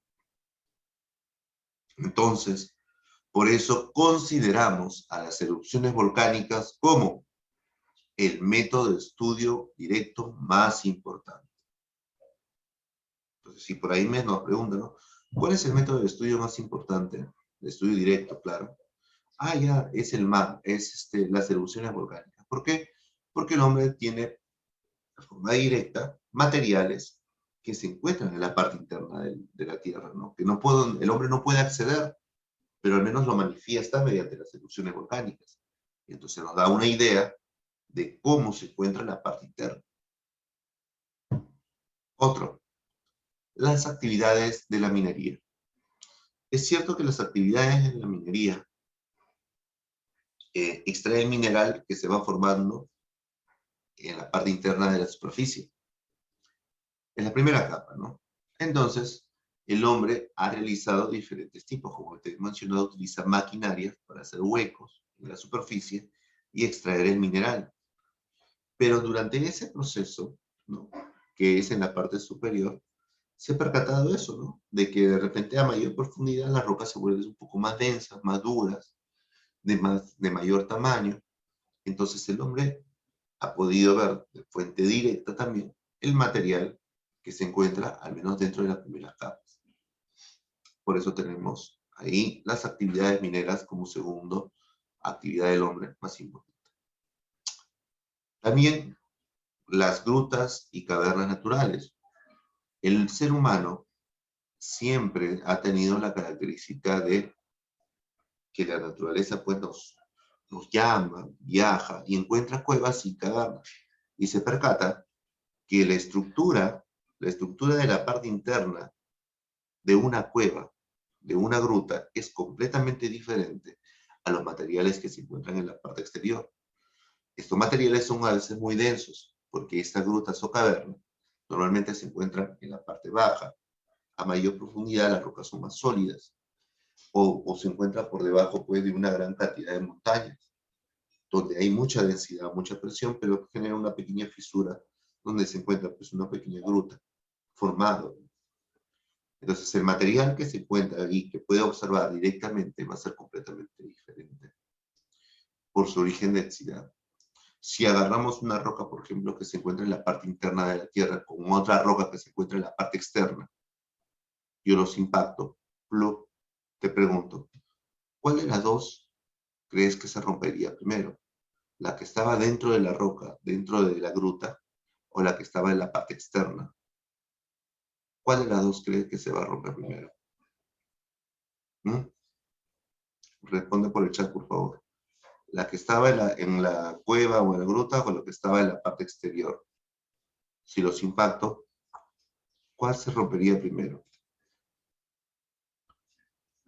Entonces, por eso consideramos a las erupciones volcánicas como el método de estudio directo más importante. Entonces, si por ahí nos preguntan, ¿no? ¿Cuál es el método de estudio más importante? De estudio directo, claro. Ah, ya, es el MAP, es las erupciones volcánicas. ¿Por qué? Porque el hombre tiene, de forma directa, materiales que se encuentran en la parte interna de la Tierra, ¿no? Que el hombre no puede acceder, pero al menos lo manifiesta mediante las erupciones volcánicas. Y entonces nos da una idea de cómo se encuentra la parte interna. Otro, las actividades de la minería. Es cierto que las actividades de la minería extraen mineral que se va formando en la parte interna de la superficie. Es la primera capa, ¿no? Entonces, el hombre ha realizado diferentes tipos, como te he mencionado, utiliza maquinarias para hacer huecos en la superficie y extraer el mineral. Pero durante ese proceso, ¿no? Que es en la parte superior, se ha percatado de eso, ¿no? De que de repente a mayor profundidad las rocas se vuelven un poco más densas, más duras, de mayor tamaño. Entonces el hombre ha podido ver de fuente directa también el material que se encuentra al menos dentro de las primeras capas. Por eso tenemos ahí las actividades mineras como segundo actividad del hombre más importante. También las grutas y cavernas naturales. El ser humano siempre ha tenido la característica de que la naturaleza pues nos llama, viaja y encuentra cuevas y cavernas. Y se percata que la estructura de la parte interna de una cueva, de una gruta, es completamente diferente a los materiales que se encuentran en la parte exterior. Estos materiales son a veces muy densos, porque estas grutas o cavernas normalmente se encuentran en la parte baja. A mayor profundidad las rocas son más sólidas, o se encuentra por debajo pues, de una gran cantidad de montañas, donde hay mucha densidad, mucha presión, pero genera una pequeña fisura donde se encuentra pues, una pequeña gruta formada. Entonces, el material que se encuentra ahí, que puede observar directamente, va a ser completamente diferente por su origen de densidad. Si agarramos una roca, por ejemplo, que se encuentra en la parte interna de la Tierra, con otra roca que se encuentra en la parte externa, yo los impacto, te pregunto, ¿cuál de las dos crees que se rompería primero? ¿La que estaba dentro de la roca, dentro de la gruta, o la que estaba en la parte externa? ¿Cuál de las dos crees que se va a romper primero? ¿Mm? Responde por el chat, por favor. ¿La que estaba en la cueva o en la gruta o la que estaba en la parte exterior? Si los impacto, ¿cuál se rompería primero?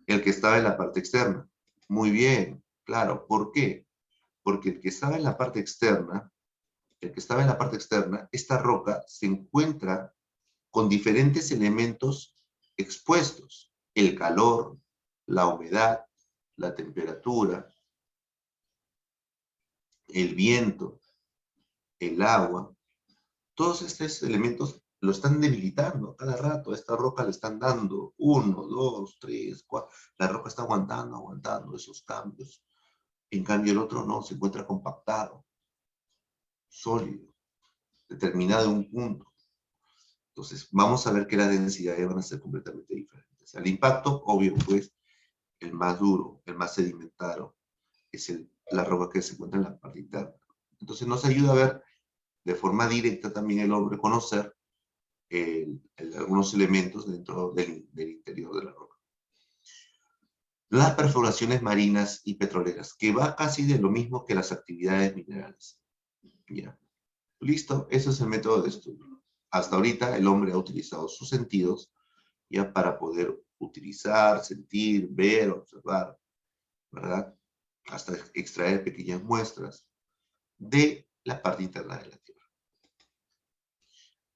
El que estaba en la parte externa. Muy bien, claro. ¿Por qué? Porque el que estaba en la parte externa, esta roca se encuentra con diferentes elementos expuestos. El calor, la humedad, la temperatura, el viento, el agua. Todos estos elementos lo están debilitando cada rato. A esta roca le están dando 1, 2, 3, 4. La roca está aguantando esos cambios. En cambio, el otro no, se encuentra compactado, sólido, determinado en un punto. Entonces, vamos a ver que las densidades van a ser completamente diferentes. El impacto, obvio, pues, el más duro, el más sedimentario, es la roca que se encuentra en la parte interna. Entonces, nos ayuda a ver de forma directa también el hombre conocer algunos elementos dentro del interior de la roca. Las perforaciones marinas y petroleras, que va casi de lo mismo que las actividades minerales. Ya. Listo, ese es el método de estudio. Hasta ahorita el hombre ha utilizado sus sentidos ya para poder utilizar, sentir, ver, observar, ¿verdad? Hasta extraer pequeñas muestras de la parte interna de la Tierra.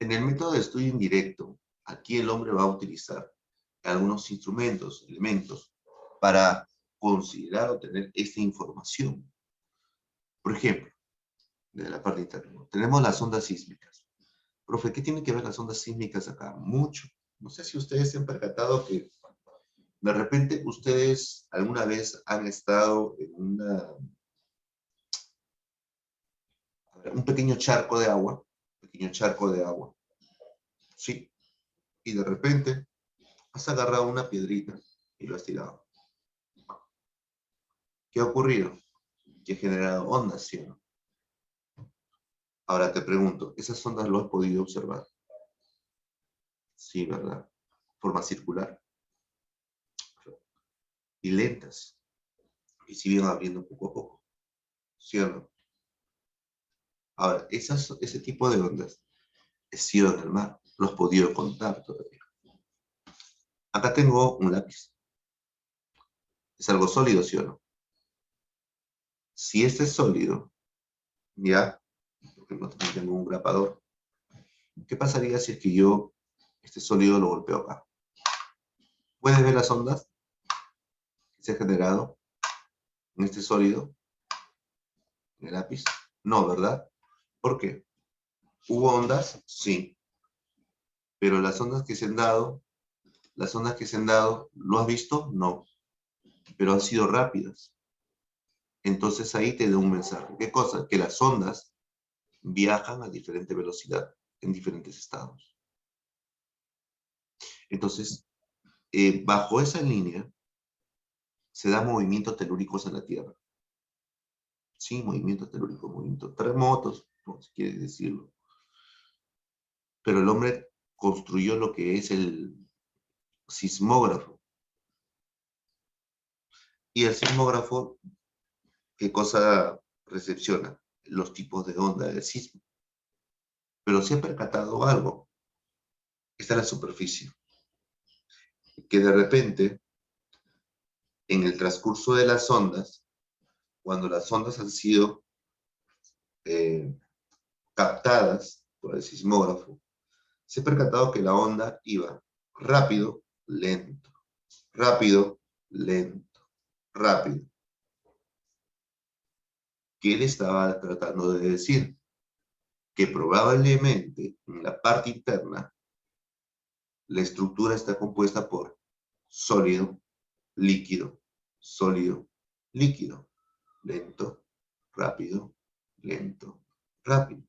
En el método de estudio indirecto, aquí el hombre va a utilizar algunos instrumentos, elementos, para considerar o tener esta información. Por ejemplo, de la parte interna, tenemos las ondas sísmicas. Profe, ¿qué tienen que ver las ondas sísmicas acá? Mucho. No sé si ustedes se han percatado que de repente ustedes alguna vez han estado en un pequeño charco de agua, ¿sí? Y de repente has agarrado una piedrita y lo has tirado. ¿Qué ha ocurrido? Que ha generado ondas, ¿sí o no? Ahora te pregunto, ¿esas ondas lo has podido observar? Sí, ¿verdad? Forma circular y lentas. Y siguen abriendo poco a poco, ¿sí o no? Ahora, ese tipo de ondas he sido en el mar, lo has podido contar todavía. Acá tengo un lápiz. ¿Es algo sólido, sí o no? Si este es sólido, ya, por ejemplo, también tengo un grapador. ¿Qué pasaría si es que yo este sólido lo golpeo acá? ¿Puedes ver las ondas que se han generado en este sólido, en el lápiz? No, ¿verdad? ¿Por qué? ¿Hubo ondas? Sí. Pero las ondas que se han dado, ¿lo has visto? No. Pero han sido rápidas. Entonces ahí te da un mensaje. ¿Qué cosa? Que las ondas viajan a diferente velocidad en diferentes estados. Entonces, bajo esa línea se dan movimientos telúricos en la Tierra. Sí, movimientos telúricos, movimientos terremotos, no si quieres decirlo. Pero el hombre construyó lo que es el sismógrafo. Y el sismógrafo, ¿qué cosa recepciona? Los tipos de onda del sismo. Pero se ha percatado algo. Está en la superficie. Que de repente, en el transcurso de las ondas, cuando las ondas han sido eh, captadas por el sismógrafo, se ha percatado que la onda iba rápido, lento, rápido, lento, rápido. ¿Qué le estaba tratando de decir? Que probablemente en la parte interna la estructura está compuesta por sólido, líquido, sólido, líquido, lento, rápido, lento, rápido.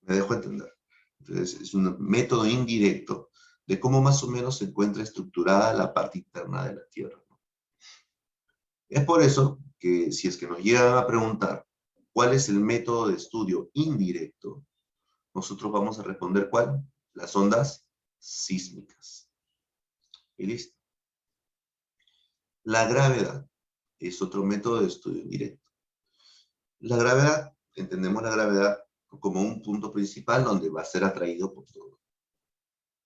¿Me dejo entender? Entonces, es un método indirecto de cómo más o menos se encuentra estructurada la parte interna de la Tierra. Es por eso que si es que nos llegan a preguntar cuál es el método de estudio indirecto, nosotros vamos a responder ¿cuál? Las ondas sísmicas. Y listo. La gravedad es otro método de estudio indirecto. La gravedad, entendemos la gravedad como un punto principal donde va a ser atraído por todo.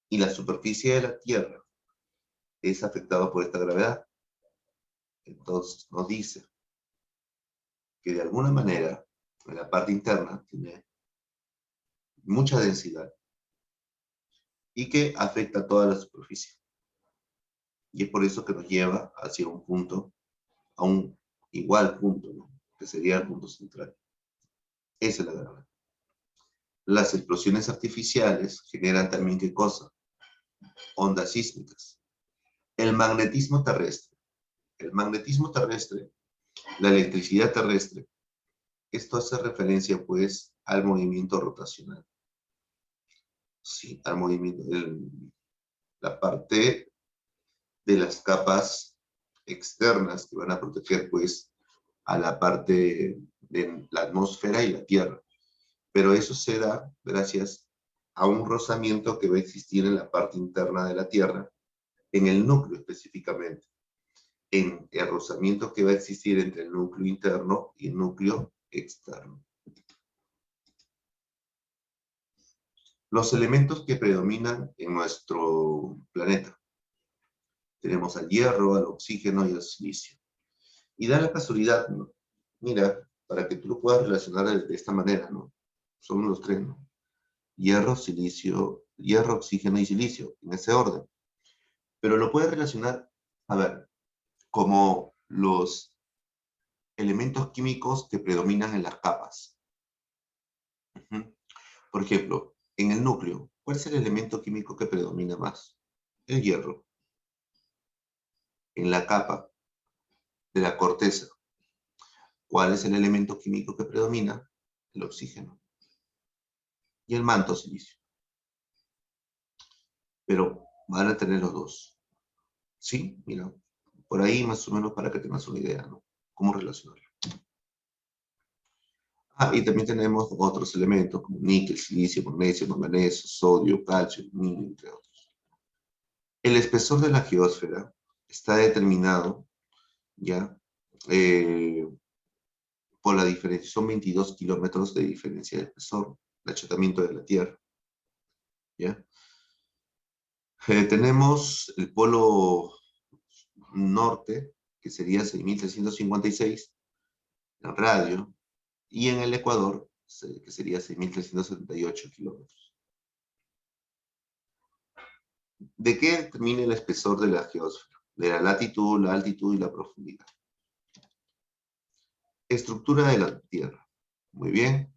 Y la superficie de la Tierra es afectada por esta gravedad. Entonces nos dice que de alguna manera en la parte interna tiene mucha densidad y que afecta a toda la superficie. Y es por eso que nos lleva hacia un punto, a un igual punto, ¿no? Que sería el punto central. Esa es la gravedad. Las explosiones artificiales generan también, ¿qué cosa? Ondas sísmicas. El magnetismo terrestre. El magnetismo terrestre, la electricidad terrestre, esto hace referencia, pues, al movimiento rotacional. Sí, al movimiento, la parte de las capas externas que van a proteger, pues, a la parte de la atmósfera y la Tierra. Pero eso se da gracias a un rozamiento que va a existir en la parte interna de la Tierra, en el núcleo específicamente, en el rozamiento que va a existir entre el núcleo interno y el núcleo externo. Los elementos que predominan en nuestro planeta. Tenemos al hierro, al oxígeno y al silicio. Y da la casualidad, ¿no? Mira, para que tú lo puedas relacionar de esta manera, ¿no? Son los tres, ¿no? Hierro, silicio, hierro, oxígeno y silicio, en ese orden. Pero lo puedes relacionar, a ver, como los elementos químicos que predominan en las capas. Por ejemplo, en el núcleo, ¿cuál es el elemento químico que predomina más? El hierro. En la capa de la corteza, ¿cuál es el elemento químico que predomina? El oxígeno. Y el manto, silicio. Pero van a tener los dos. ¿Sí? Mira, por ahí más o menos para que tengas una idea, ¿no? Cómo relacionarlo. Ah, y también tenemos otros elementos como níquel, silicio, magnesio, manganeso, sodio, calcio, aluminio, entre otros. El espesor de la geósfera está determinado ya por la diferencia. Son 22 kilómetros de diferencia de espesor, el achatamiento de la Tierra. ¿Ya? Tenemos el polo norte, que sería 6.356 en radio, y en el Ecuador, que sería 6.378 kilómetros. ¿De qué determina el espesor de la geósfera? De la latitud, la altitud y la profundidad. Estructura de la Tierra. Muy bien.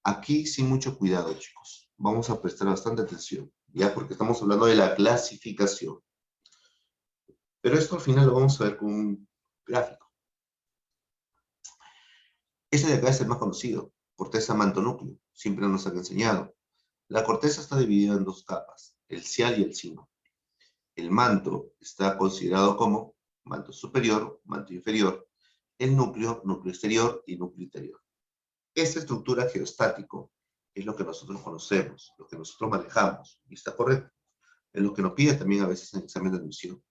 Aquí sí mucho cuidado, chicos. Vamos a prestar bastante atención, ya porque estamos hablando de la clasificación. Pero esto al final lo vamos a ver con un gráfico. Este de acá es el más conocido, corteza manto-núcleo. Siempre nos han enseñado. La corteza está dividida en dos capas, el cial y el cimo. El manto está considerado como manto superior, manto inferior, el núcleo, núcleo exterior y núcleo interior. Esta estructura geostático es lo que nosotros conocemos, lo que nosotros manejamos, y está correcto. Es lo que nos pide también a veces en el examen de admisión.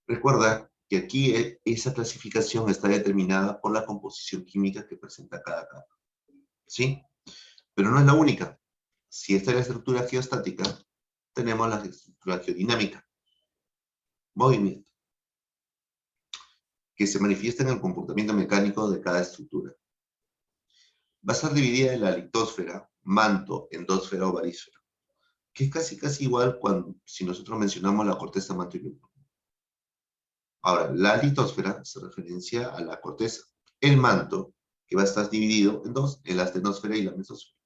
Recuerda que aquí esa clasificación está determinada por la composición química que presenta cada capa. ¿Sí? Pero no es la única. Si esta es la estructura geostática, tenemos la estructura geodinámica. Movimiento. Que se manifiesta en el comportamiento mecánico de cada estructura. Va a estar dividida en la litosfera, manto, endosfera o barísfera, que es casi igual si nosotros mencionamos la corteza, manto y núcleo. Ahora, la litosfera se referencia a la corteza. El manto, que va a estar dividido en dos, en la astenosfera y la mesosfera.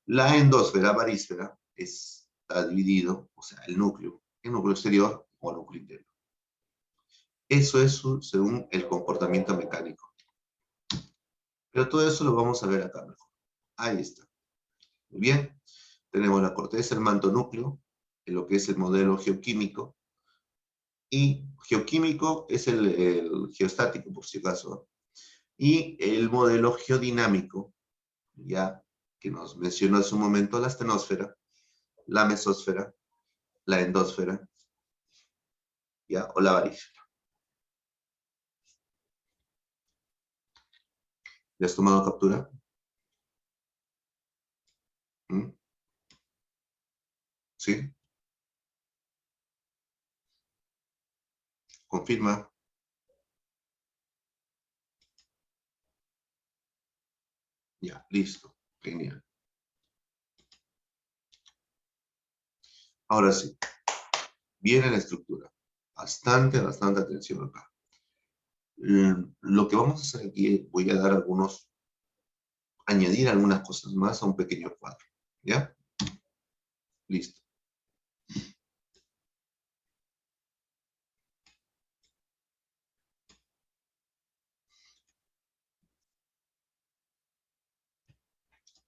La endosfera, barísfera, está dividido, o sea, el núcleo exterior o el núcleo interior. Eso es según el comportamiento mecánico. Pero todo eso lo vamos a ver acá mejor. Ahí está. Muy bien. Tenemos la corteza, el manto núcleo, en lo que es el modelo geoquímico. Y geoquímico es el geostático, por si acaso. Y el modelo geodinámico, ya que nos mencionó hace un momento, la astenosfera, la mesosfera, la endosfera, ya, o la barísfera. ¿Le has tomado captura? ¿Mm? ¿Sí? ¿Confirma? Ya, listo. Genial. Ahora sí, viene la estructura. Bastante atención acá. Lo que vamos a hacer aquí es, voy a dar añadir algunas cosas más a un pequeño cuadro. ¿Ya? Listo.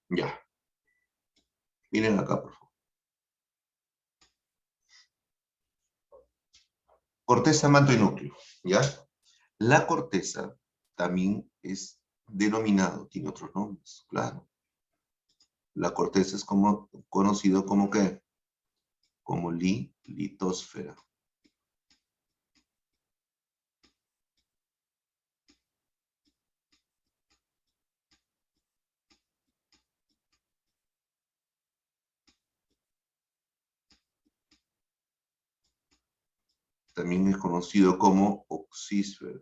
Ya. Miren acá, por favor. Corteza, manto y núcleo. ¿Ya? La corteza también es denominado, tiene otros nombres, claro. La corteza es conocido como ¿qué? Como litósfera. También es conocido como oxísfera.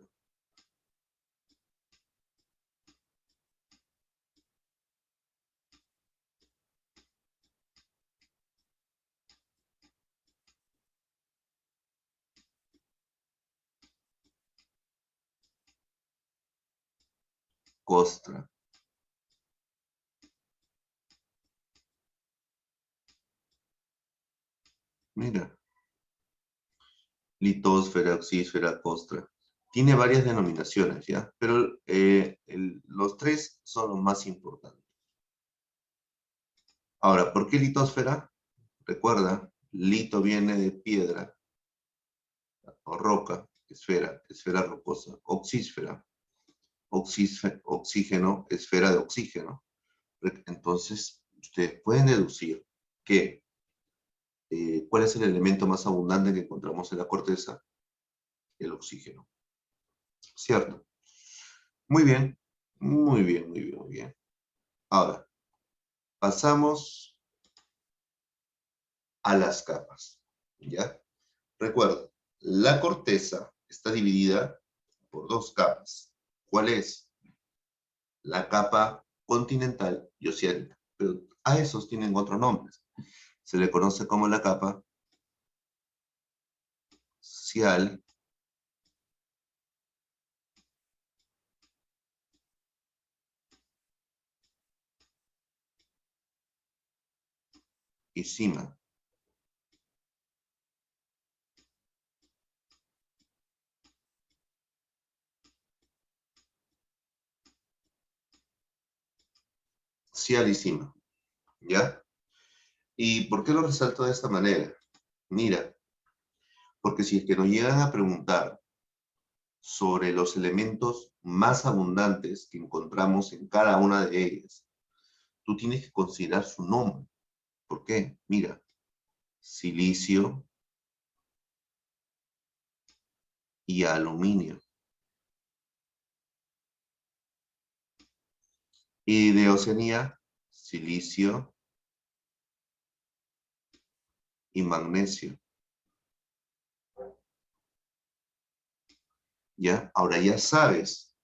Costra. Mira, litósfera, oxísfera, costra. Tiene varias denominaciones, ¿ya? Pero los tres son los más importantes. Ahora, ¿por qué litósfera? Recuerda, lito viene de piedra o roca, esfera rocosa, oxísfera, oxígeno, esfera de oxígeno. Entonces, ustedes pueden deducir que ¿cuál es el elemento más abundante que encontramos en la corteza? El oxígeno. ¿Cierto? Muy bien, muy bien, muy bien, muy bien. Ahora, pasamos a las capas, ¿ya? Recuerda, la corteza está dividida por dos capas. ¿Cuál es? La capa continental y oceánica. Pero a esos tienen otros nombres. Se le conoce como la capa cial y cima. Cial y cima, ¿ya? ¿Y por qué lo resalto de esta manera? Mira, porque si es que nos llegan a preguntar sobre los elementos más abundantes que encontramos en cada una de ellas, tú tienes que considerar su nombre. ¿Por qué? Mira, silicio y aluminio. Y de Oceanía, silicio y magnesio. ¿Ya? Ahora ya sabes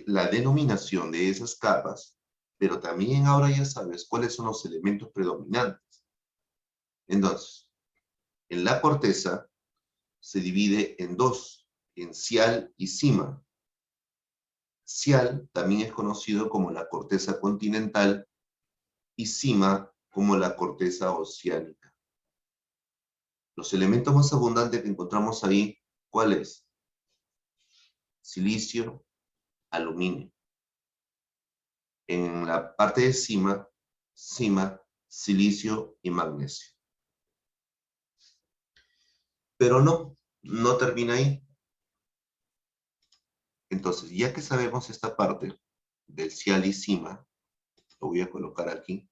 la denominación de esas capas, pero también ahora ya sabes cuáles son los elementos predominantes. Entonces, en la corteza se divide en dos, en cial y cima. Cial también es conocido como la corteza continental y cima como la corteza oceánica. Los elementos más abundantes que encontramos ahí, ¿cuál es? Silicio, aluminio. En la parte de cima, silicio y magnesio. Pero no termina ahí. Entonces, ya que sabemos esta parte del cial y cima, lo voy a colocar aquí.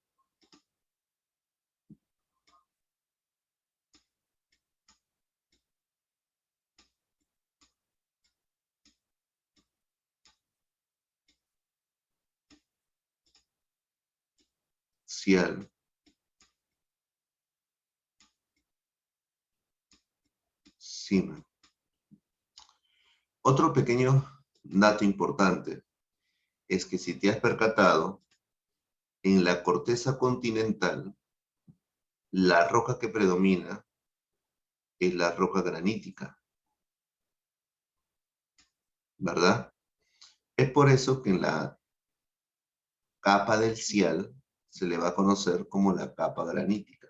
Cial, cima. Otro pequeño dato importante es que si te has percatado, en la corteza continental, la roca que predomina es la roca granítica, ¿verdad? Es por eso que en la capa del Cial se le va a conocer como la capa granítica.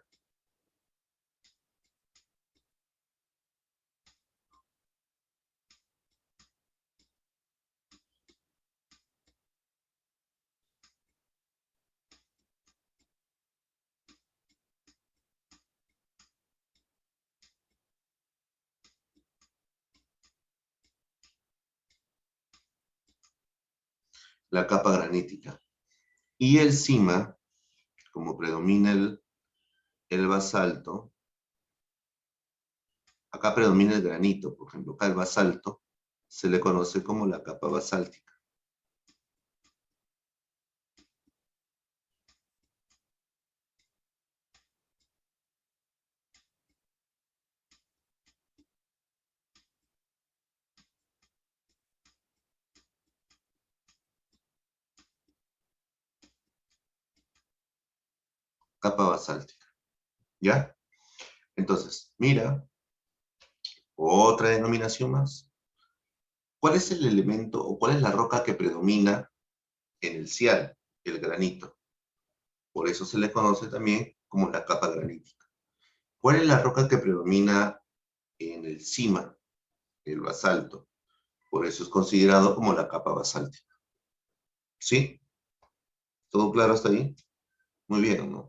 La capa granítica. Y el cima, como predomina el basalto, acá predomina el granito, por ejemplo, acá el basalto se le conoce como la capa basáltica. Capa basáltica, ¿ya? Entonces, mira, otra denominación más. ¿Cuál es el elemento o cuál es la roca que predomina en el Cial? El granito. Por eso se le conoce también como la capa granítica. ¿Cuál es la roca que predomina en el cima? El basalto. Por eso es considerado como la capa basáltica. ¿Sí? ¿Todo claro hasta ahí? Muy bien, ¿no?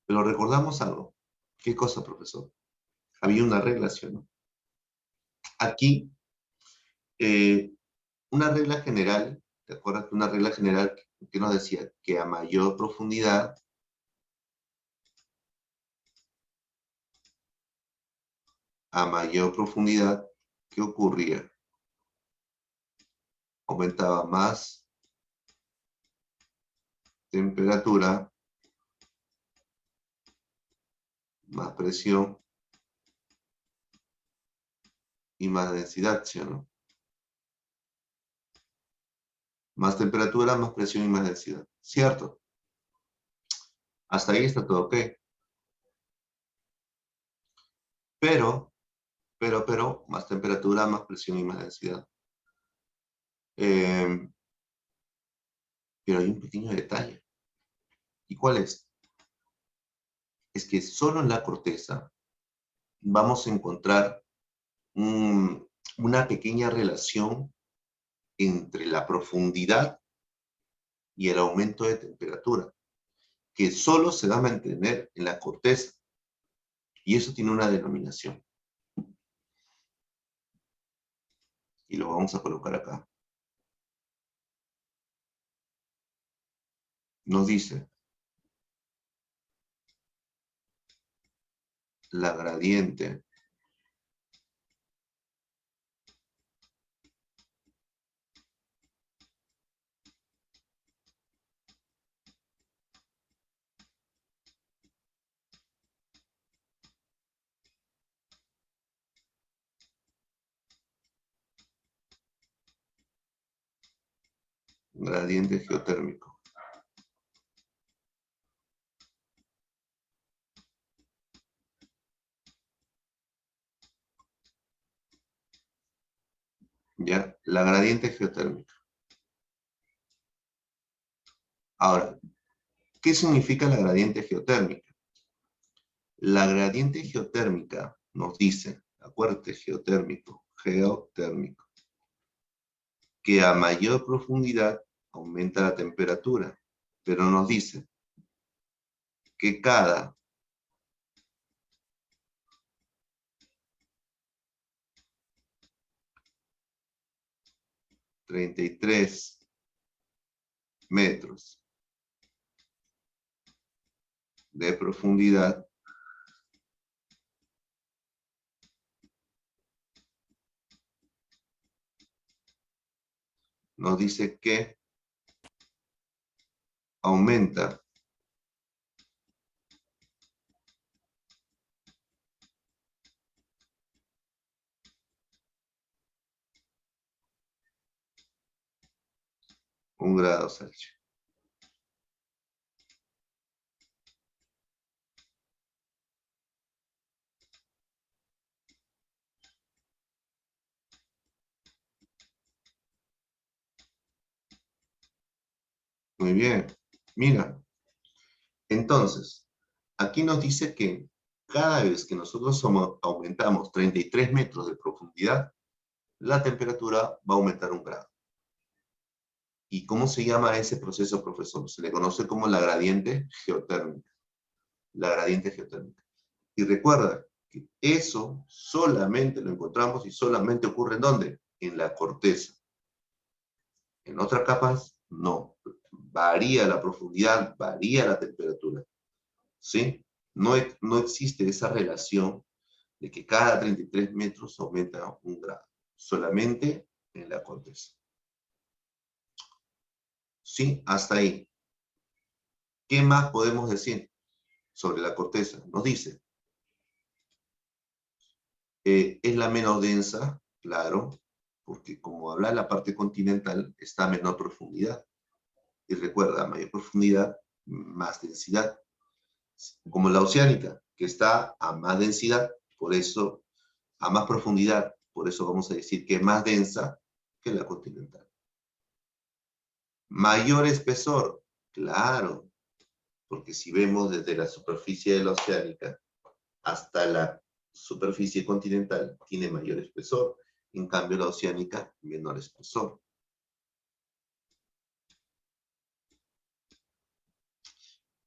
Pero recordamos algo. ¿Qué cosa, profesor? Había una regla, ¿sí o no? Aquí, eh, una regla general, ¿te acuerdas que una regla general que nos decía que a mayor profundidad, ¿qué ocurría? Aumentaba más temperatura, más presión y más densidad, ¿sí o no? Más temperatura, más presión y más densidad. ¿Cierto? Hasta ahí está todo ok. Pero, más temperatura, más presión y más densidad. Eh, pero hay un pequeño detalle. ¿Y cuál es? Es que solo en la corteza vamos a encontrar una pequeña relación entre la profundidad y el aumento de temperatura, que solo se va a mantener en la corteza. Y eso tiene una denominación. Y lo vamos a colocar acá. Nos dice la gradiente geotérmico. ¿Ya? La gradiente geotérmica. Ahora, ¿qué significa la gradiente geotérmica? La gradiente geotérmica nos dice, acuérdate, geotérmico, que a mayor profundidad aumenta la temperatura, pero nos dice que cada 33 metros de profundidad nos dice que aumenta 1 grado Celsius. Muy bien. Mira. Entonces, aquí nos dice que cada vez que nosotros aumentamos 33 metros de profundidad, la temperatura va a aumentar 1 grado. ¿Y cómo se llama ese proceso, profesor? Se le conoce como la gradiente geotérmica. La gradiente geotérmica. Y recuerda que eso solamente lo encontramos y solamente ocurre ¿en dónde? En la corteza. En otras capas, no. Varía la profundidad, varía la temperatura. ¿Sí? No existe esa relación de que cada 33 metros aumenta 1 grado. Solamente en la corteza. ¿Sí? Hasta ahí. ¿Qué más podemos decir sobre la corteza? Nos dice, es la menos densa, claro, porque como habla la parte continental, está a menor profundidad. Y recuerda, a mayor profundidad, más densidad. Como la oceánica, que está a más densidad, por eso, a más profundidad, por eso vamos a decir que es más densa que la continental. Mayor espesor, claro, porque si vemos desde la superficie de la oceánica hasta la superficie continental, tiene mayor espesor. En cambio, la oceánica, menor espesor.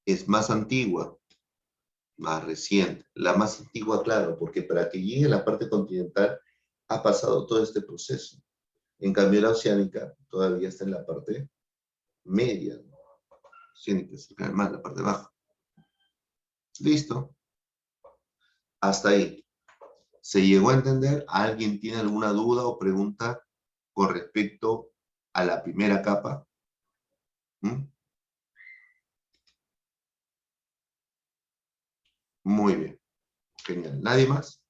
Es más antigua, más reciente. La más antigua, claro, porque para que llegue a la parte continental ha pasado todo este proceso. En cambio, la oceánica todavía está en la parte media, ¿no? Oceánica, cerca del mar, la parte baja. Listo. Hasta ahí. ¿Se llegó a entender? ¿Alguien tiene alguna duda o pregunta con respecto a la primera capa? ¿Mm? Muy bien. Genial. ¿Nadie más?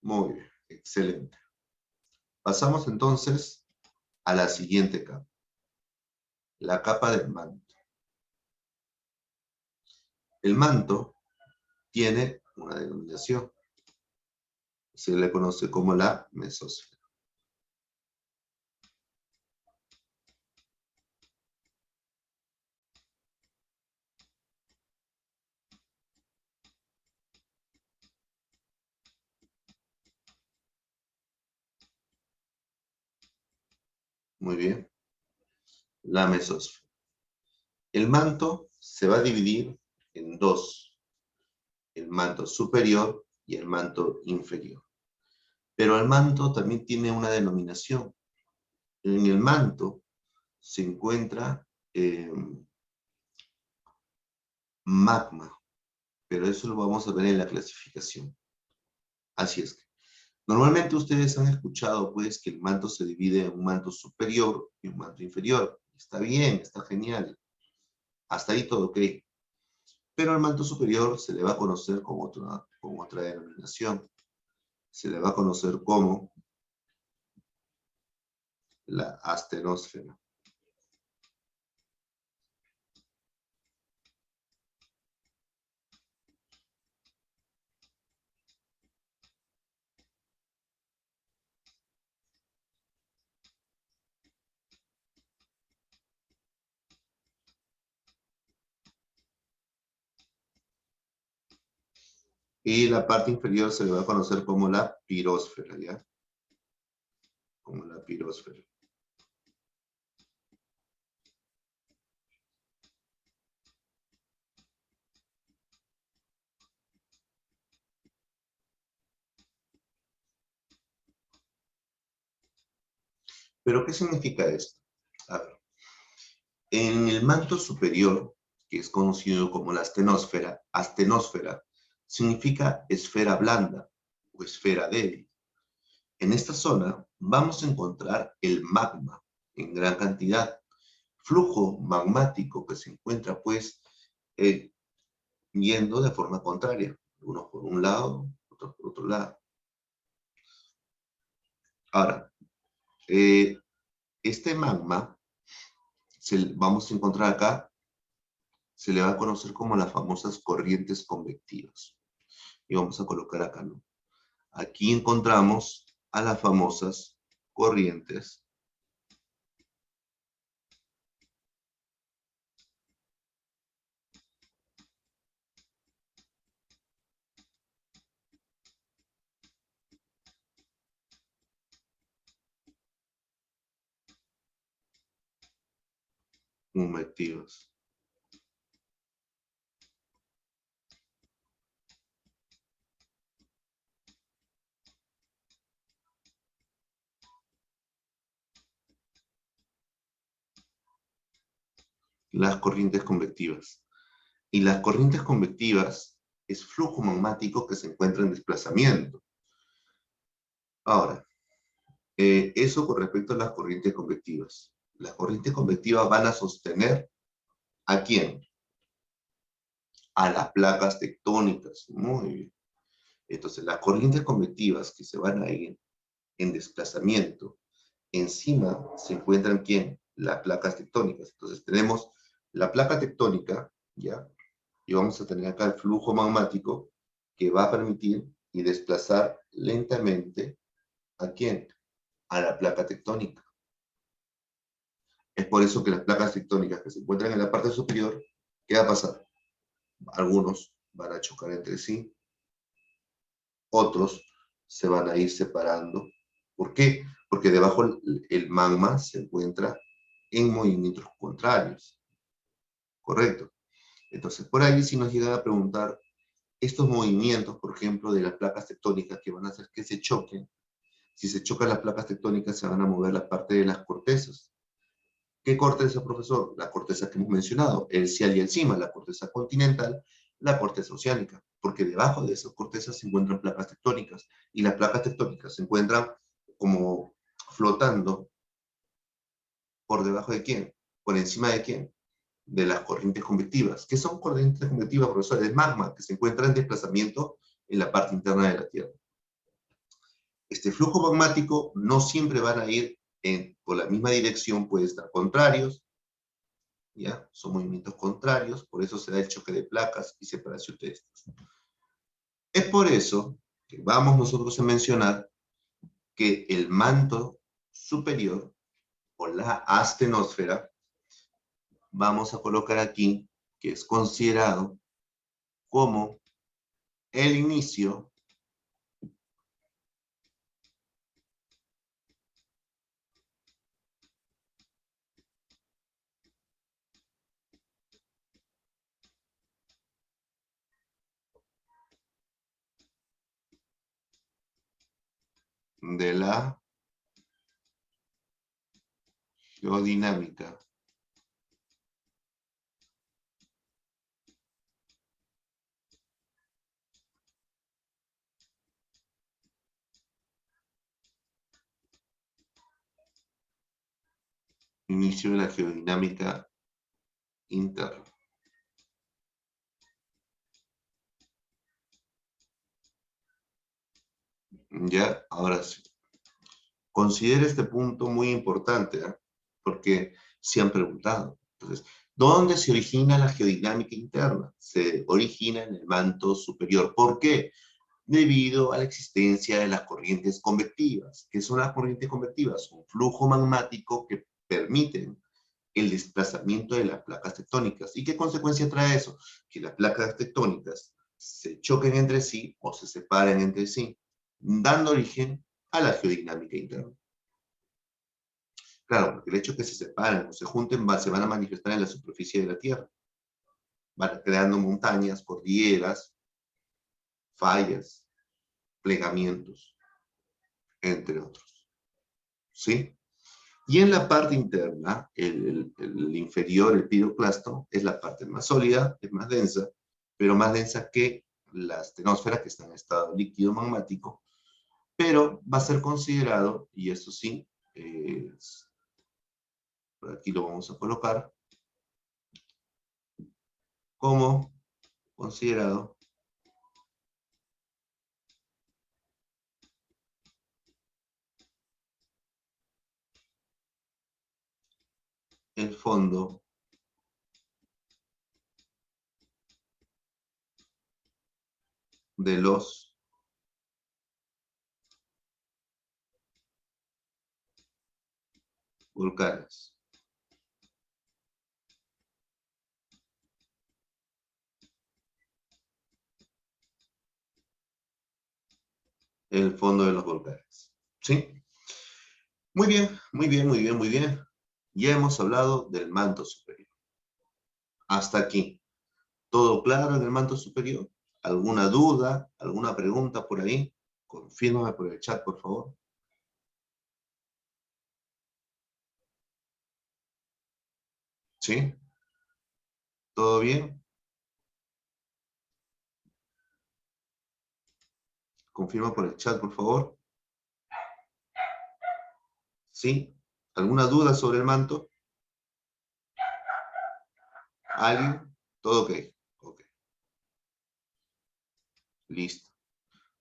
Muy bien. Excelente. Pasamos entonces a la siguiente capa. La capa del manto. El manto tiene una denominación. Se le conoce como la mesósfera. Muy bien. La mesósfera. El manto se va a dividir en dos. El manto superior y el manto inferior. Pero el manto también tiene una denominación. En el manto se encuentra magma, pero eso lo vamos a ver en la clasificación. Así es que, normalmente ustedes han escuchado pues que el manto se divide en un manto superior y un manto inferior. Está bien, está genial. Hasta ahí todo ok. Pero al manto superior se le va a conocer con otra denominación. Se le va a conocer como la astenosfera. Y la parte inferior se le va a conocer como la pirósfera, ¿ya? Como la pirósfera. ¿Pero qué significa esto? A ver, en el manto superior, que es conocido como la astenósfera significa esfera blanda o esfera débil. En esta zona vamos a encontrar el magma en gran cantidad, flujo magmático que se encuentra pues yendo de forma contraria, unos por un lado, otros por otro lado. Ahora, Eh, este magma, vamos a encontrar acá, se le va a conocer como las famosas corrientes convectivas. Y vamos a colocar acá, ¿no? Aquí encontramos a las famosas corrientes convectivas. Las corrientes convectivas. Y las corrientes convectivas es flujo magmático que se encuentra en desplazamiento. Ahora, eso con respecto a las corrientes convectivas. Las corrientes convectivas van a sostener ¿a quién? A las placas tectónicas. Muy bien. Entonces, las corrientes convectivas que se van a ir en desplazamiento, encima se encuentran ¿quién? Las placas tectónicas. Entonces, tenemos la placa tectónica, ¿ya? Y vamos a tener acá el flujo magmático que va a permitir y desplazar lentamente ¿a quién? A la placa tectónica. Es por eso que las placas tectónicas que se encuentran en la parte superior, ¿qué va a pasar? Algunos van a chocar entre sí, otros se van a ir separando. ¿Por qué? Porque debajo el magma se encuentra en movimientos contrarios, ¿correcto? Entonces, por ahí si nos llegan a preguntar estos movimientos, por ejemplo, de las placas tectónicas que van a hacer que se choquen, si se chocan las placas tectónicas se van a mover la parte de las cortezas. ¿Qué corteza, profesor? La corteza que hemos mencionado, el cial y el cima, la corteza continental, la corteza oceánica, porque debajo de esas cortezas se encuentran placas tectónicas, y las placas tectónicas se encuentran como flotando por debajo de quién, por encima de quién, de las corrientes convectivas. ¿Qué son corrientes convectivas, profesor? El magma, que se encuentra en desplazamiento en la parte interna de la Tierra. Este flujo magmático no siempre van a ir por la misma dirección, puede estar contrarios, ¿ya? Son movimientos contrarios, por eso se da el choque de placas y separación de estas. Es por eso que vamos nosotros a mencionar que el manto superior, o la astenosfera, vamos a colocar aquí, que es considerado como el inicio de la geodinámica. Inicio de la geodinámica interna. Ya, ahora sí. Considere este punto muy importante, ¿eh? Porque se han preguntado. Entonces, ¿dónde se origina la geodinámica interna? Se origina en el manto superior. ¿Por qué? Debido a la existencia de las corrientes convectivas. ¿Qué son las corrientes convectivas? Un flujo magmático que permiten el desplazamiento de las placas tectónicas. ¿Y qué consecuencia trae eso? Que las placas tectónicas se choquen entre sí o se separen entre sí, dando origen a la geodinámica interna. Claro, porque el hecho de que se separen o se junten se van a manifestar en la superficie de la Tierra. Van creando montañas, cordilleras, fallas, plegamientos, entre otros. ¿Sí? Y en la parte interna, el inferior, el piroclasto, es la parte más sólida, es más densa, pero más densa que la astenosfera, que está en estado líquido magmático, pero va a ser considerado, y eso sí, por aquí lo vamos a colocar, como considerado el fondo de los volcanes. El fondo de los volcanes. ¿Sí? Muy bien, muy bien, muy bien, muy bien. Ya hemos hablado del manto superior. Hasta aquí. ¿Todo claro en el manto superior? ¿Alguna duda? ¿Alguna pregunta por ahí? Confírmame por el chat, por favor. ¿Sí? ¿Todo bien? Confirma por el chat, por favor. ¿Sí? ¿Alguna duda sobre el manto? ¿Alguien? ¿Todo ok? Ok. Listo.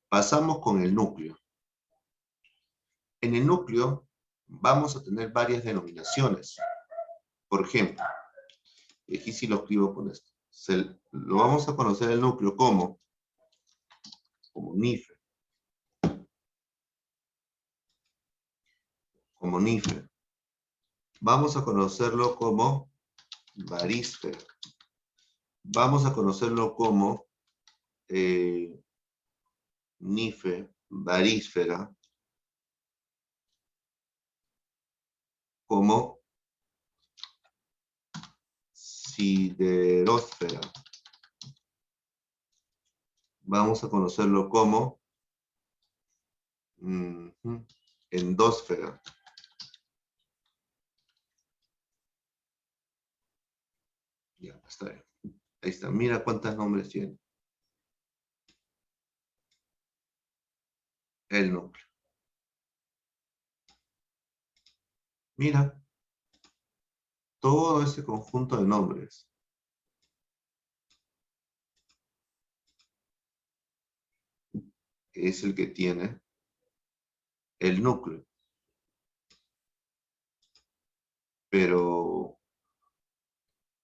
Pasamos con el núcleo. En el núcleo vamos a tener varias denominaciones. Por ejemplo, y aquí sí lo escribo con esto. Lo vamos a conocer el núcleo como NIFE. Como NIFE. Vamos a conocerlo como varísfera. Vamos a conocerlo como NIFE, varísfera, como siderósfera. Vamos a conocerlo como endósfera. Ya, está bien. Ahí está. Mira cuántos nombres tiene. El núcleo. Mira, todo ese conjunto de nombres es el que tiene el núcleo. Pero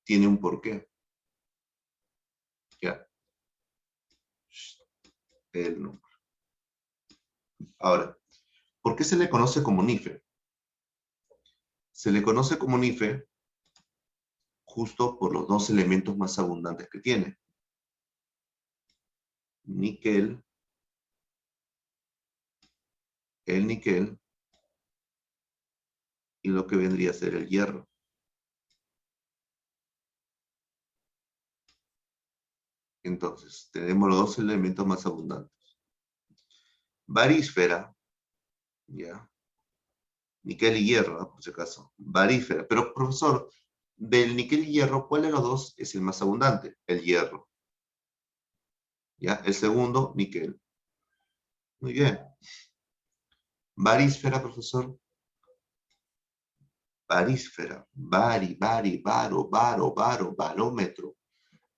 tiene un porqué. Ya, el núcleo. Ahora, ¿por qué se le conoce como NIFE? Se le conoce como NIFE justo por los dos elementos más abundantes que tiene. Níquel, el níquel y lo que vendría a ser el hierro. Entonces, tenemos los dos elementos más abundantes. Varísfera, ya, níquel y hierro, ¿no? Por si acaso. Varísfera. Pero, profesor, del níquel y hierro, ¿cuál de los dos es el más abundante? El hierro. ¿Ya? El segundo, níquel. Muy bien. Varísfera, profesor. Varísfera. Barómetro.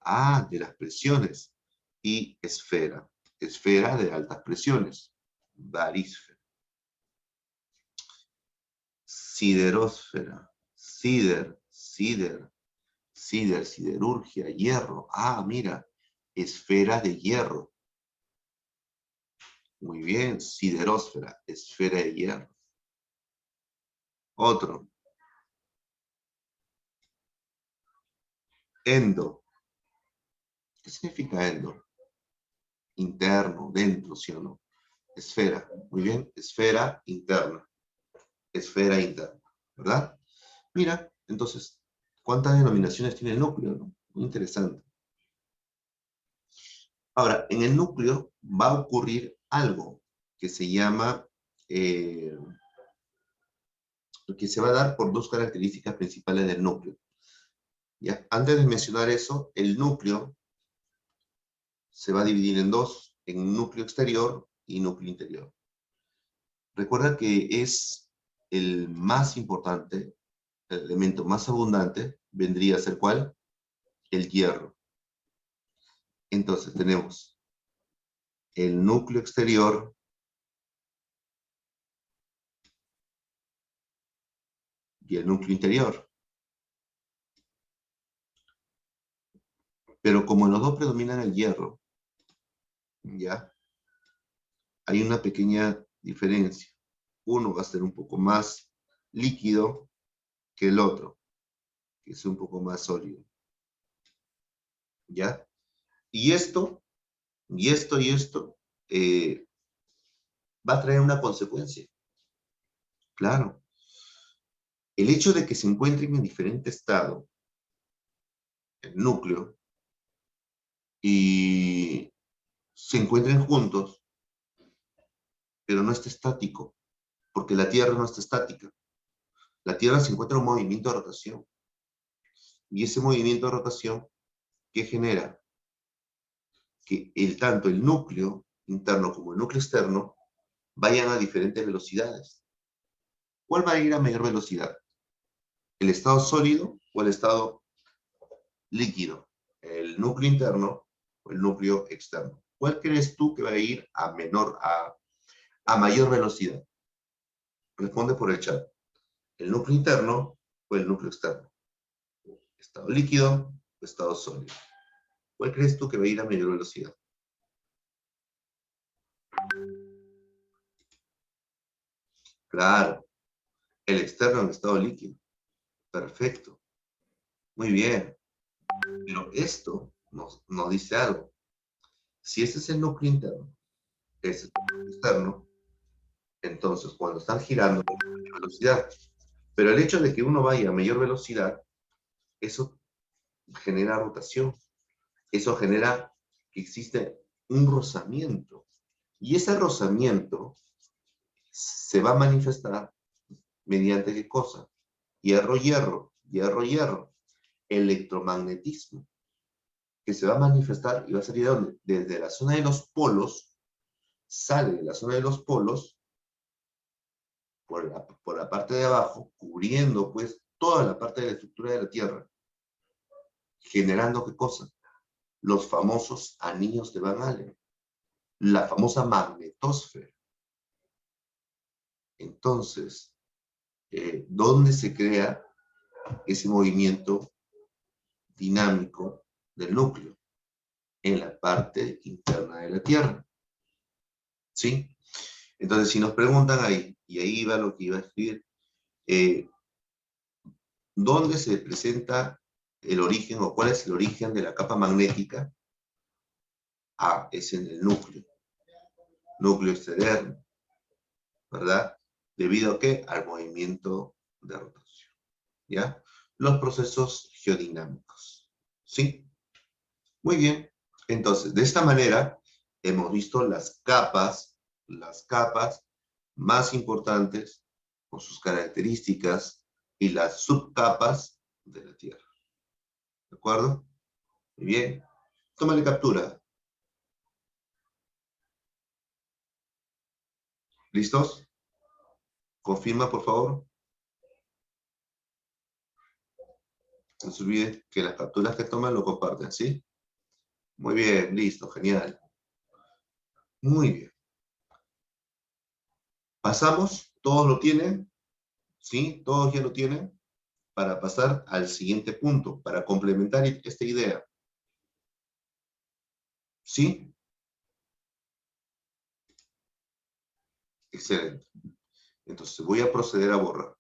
Ah, de las presiones. Y esfera. Esfera de altas presiones. Varísfera. Siderósfera. Siderurgia, hierro. Ah, mira. Esfera de hierro. Muy bien, siderósfera, esfera de hierro. Otro. Endo. ¿Qué significa endo? Interno, dentro, ¿sí o no? Esfera. Muy bien, esfera interna. Esfera interna, ¿verdad? Mira, entonces, ¿cuántas denominaciones tiene el núcleo, no? Muy interesante. Ahora, en el núcleo va a ocurrir algo que se llama, que se va a dar por dos características principales del núcleo. ¿Ya? Antes de mencionar eso, el núcleo se va a dividir en dos, en núcleo exterior y núcleo interior. Recuerda que es el más importante, el elemento más abundante, vendría a ser ¿cuál? El hierro. Entonces tenemos el núcleo exterior y el núcleo interior. Pero como en los dos predominan el hierro, ¿ya? Hay una pequeña diferencia. Uno va a ser un poco más líquido que el otro, que es un poco más sólido, ¿ya? Y esto, y esto, va a traer una consecuencia. Claro, el hecho de que se encuentren en diferente estado, el núcleo, y se encuentren juntos, pero no está estático, porque la Tierra no está estática. La Tierra se encuentra en un movimiento de rotación. Y ese movimiento de rotación, ¿qué genera? Que tanto el núcleo interno como el núcleo externo vayan a diferentes velocidades. ¿Cuál va a ir a mayor velocidad? ¿El estado sólido o el estado líquido? ¿El núcleo interno o el núcleo externo? ¿Cuál crees tú que va a ir a mayor velocidad? Responde por el chat. ¿El núcleo interno o el núcleo externo? ¿Estado líquido o estado sólido? ¿Cuál crees tú que va a ir a mayor velocidad? Claro, el externo en estado líquido. Perfecto. Muy bien. Pero esto nos dice algo. Si ese es el núcleo interno, ese es el núcleo externo, entonces cuando están girando a mayor velocidad. Pero el hecho de que uno vaya a mayor velocidad, eso genera rotación. Eso genera que existe un rozamiento. Y ese rozamiento se va a manifestar mediante ¿qué cosa? Hierro, hierro, hierro, hierro. Electromagnetismo, que se va a manifestar y va a salir ¿de dónde? Desde la zona de los polos, sale de la zona de los polos por la parte de abajo, cubriendo pues toda la parte de la estructura de la Tierra, generando ¿qué cosa? Los famosos anillos de Van Allen, la famosa magnetosfera. Entonces, ¿dónde se crea ese movimiento dinámico del núcleo? En la parte interna de la Tierra. ¿Sí? Entonces, si nos preguntan ahí, y ahí va lo que iba a escribir, ¿dónde se presenta el origen o cuál es el origen de la capa magnética? Ah, es en el núcleo externo, ¿verdad? ¿Debido a qué? Al movimiento de rotación, ¿ya? Los procesos geodinámicos, ¿sí? Muy bien. Entonces, de esta manera, hemos visto las capas más importantes con sus características y las subcapas de la Tierra. ¿De acuerdo? Muy bien. Tómale captura. ¿Listos? Confirma, por favor. No se olvide que las capturas que toman lo comparten, ¿sí? Muy bien, listo, genial. Muy bien. Pasamos, todos lo tienen, ¿sí? Todos ya lo tienen, para pasar al siguiente punto, para complementar esta idea. ¿Sí? Excelente. Entonces voy a proceder a borrar.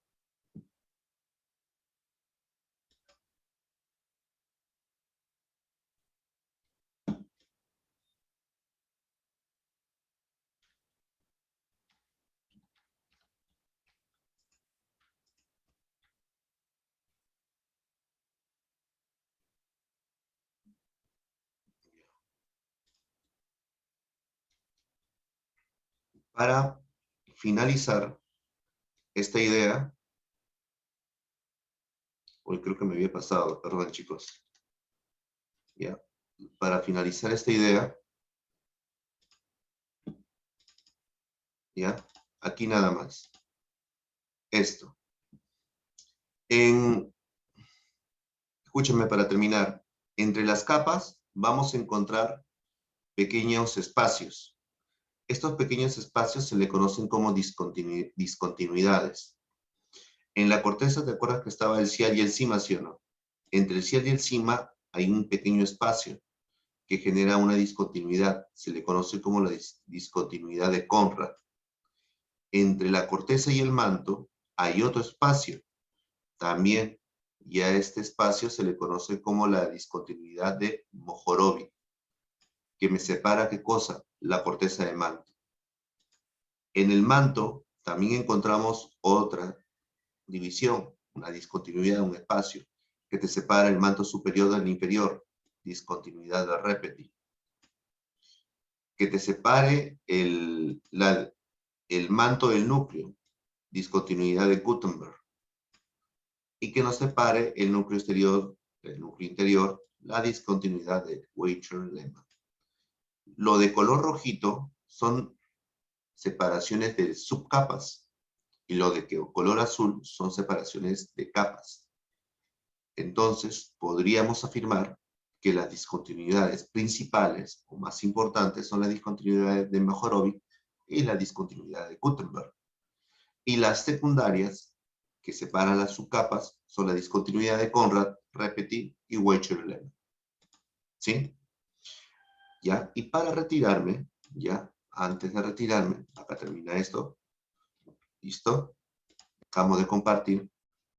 Para finalizar esta idea, hoy creo que me había pasado, perdón chicos. ¿Ya? Para finalizar esta idea, ¿ya? Aquí nada más. Esto. Escúchenme para terminar. Entre las capas vamos a encontrar pequeños espacios. Estos pequeños espacios se le conocen como discontinuidades. En la corteza, ¿te acuerdas que estaba el cial y el cima, sí o no? Entre el cial y el cima hay un pequeño espacio que genera una discontinuidad. Se le conoce como la discontinuidad de Conrad. Entre la corteza y el manto hay otro espacio. También, y a este espacio se le conoce como la discontinuidad de Mohorovic, que me separa, ¿qué cosa? La corteza del manto. En el manto también encontramos otra división, una discontinuidad, un espacio, que te separa el manto superior del inferior, discontinuidad de Repeti. Que te separe el manto del núcleo, discontinuidad de Gutenberg. Y que nos separe el núcleo exterior del núcleo interior, la discontinuidad de Weichert-Lehmann. Lo de color rojito son separaciones de subcapas, y lo de color azul son separaciones de capas. Entonces, podríamos afirmar que las discontinuidades principales o más importantes son las discontinuidades de Mohorovic y la discontinuidad de Gutenberg. Y las secundarias, que separan las subcapas, son la discontinuidad de Conrad, Repeti y Weichert-Lehmann. ¿Sí? ¿Ya? Y para retirarme, ya, antes de retirarme, acá termina esto, ¿listo? Acabamos de compartir.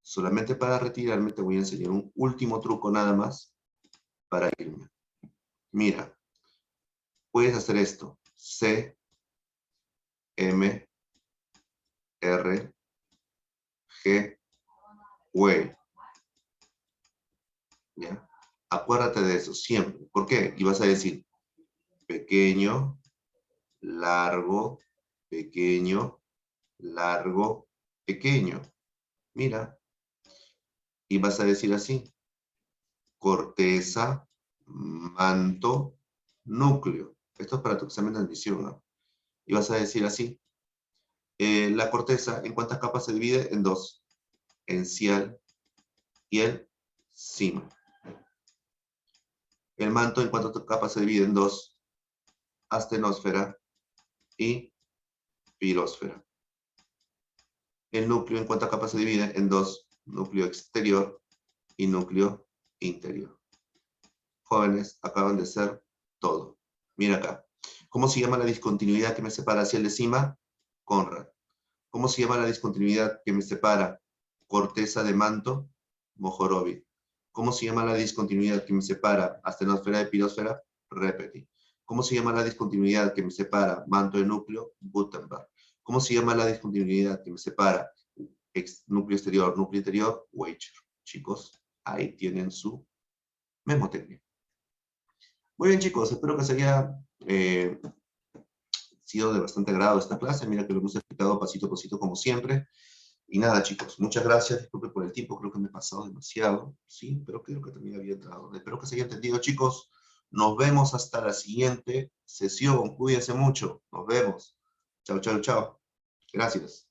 Solamente para retirarme te voy a enseñar un último truco nada más para irme. Mira, puedes hacer esto. C, M, R, G, W. ¿Ya? Acuérdate de eso siempre. ¿Por qué? Y vas a decir pequeño, largo, pequeño, largo, pequeño. Mira. Y vas a decir así. Corteza, manto, núcleo. Esto es para tu examen de admisión, ¿no? Y vas a decir así. La corteza, ¿en cuántas capas se divide? En dos. En cial y el cima. El manto, ¿en cuántas capas se divide? En dos. Astenosfera y pirósfera. El núcleo, ¿en cuántas capas se divide? En dos. Núcleo exterior y núcleo interior. Jóvenes, acaban de ser todo. Mira acá. ¿Cómo se llama la discontinuidad que me separa hacia el de cima? Conrad. ¿Cómo se llama la discontinuidad que me separa corteza de manto? Mohorovic. ¿Cómo se llama la discontinuidad que me separa astenosfera de pirósfera? Repeti. ¿Cómo se llama la discontinuidad que me separa manto de núcleo? Gutenberg. ¿Cómo se llama la discontinuidad que me separa núcleo exterior, núcleo interior? Weichert. Chicos, ahí tienen su memotecnia. Muy bien, chicos, espero que se haya sido de bastante agrado esta clase. Mira que lo hemos explicado pasito a pasito como siempre. Y nada, chicos, muchas gracias. Disculpe por el tiempo, creo que me he pasado demasiado. Sí, pero creo que también había entrado. Espero que se haya entendido, chicos. Nos vemos hasta la siguiente sesión. Cuídense mucho. Nos vemos. Chao, chao, chao. Gracias.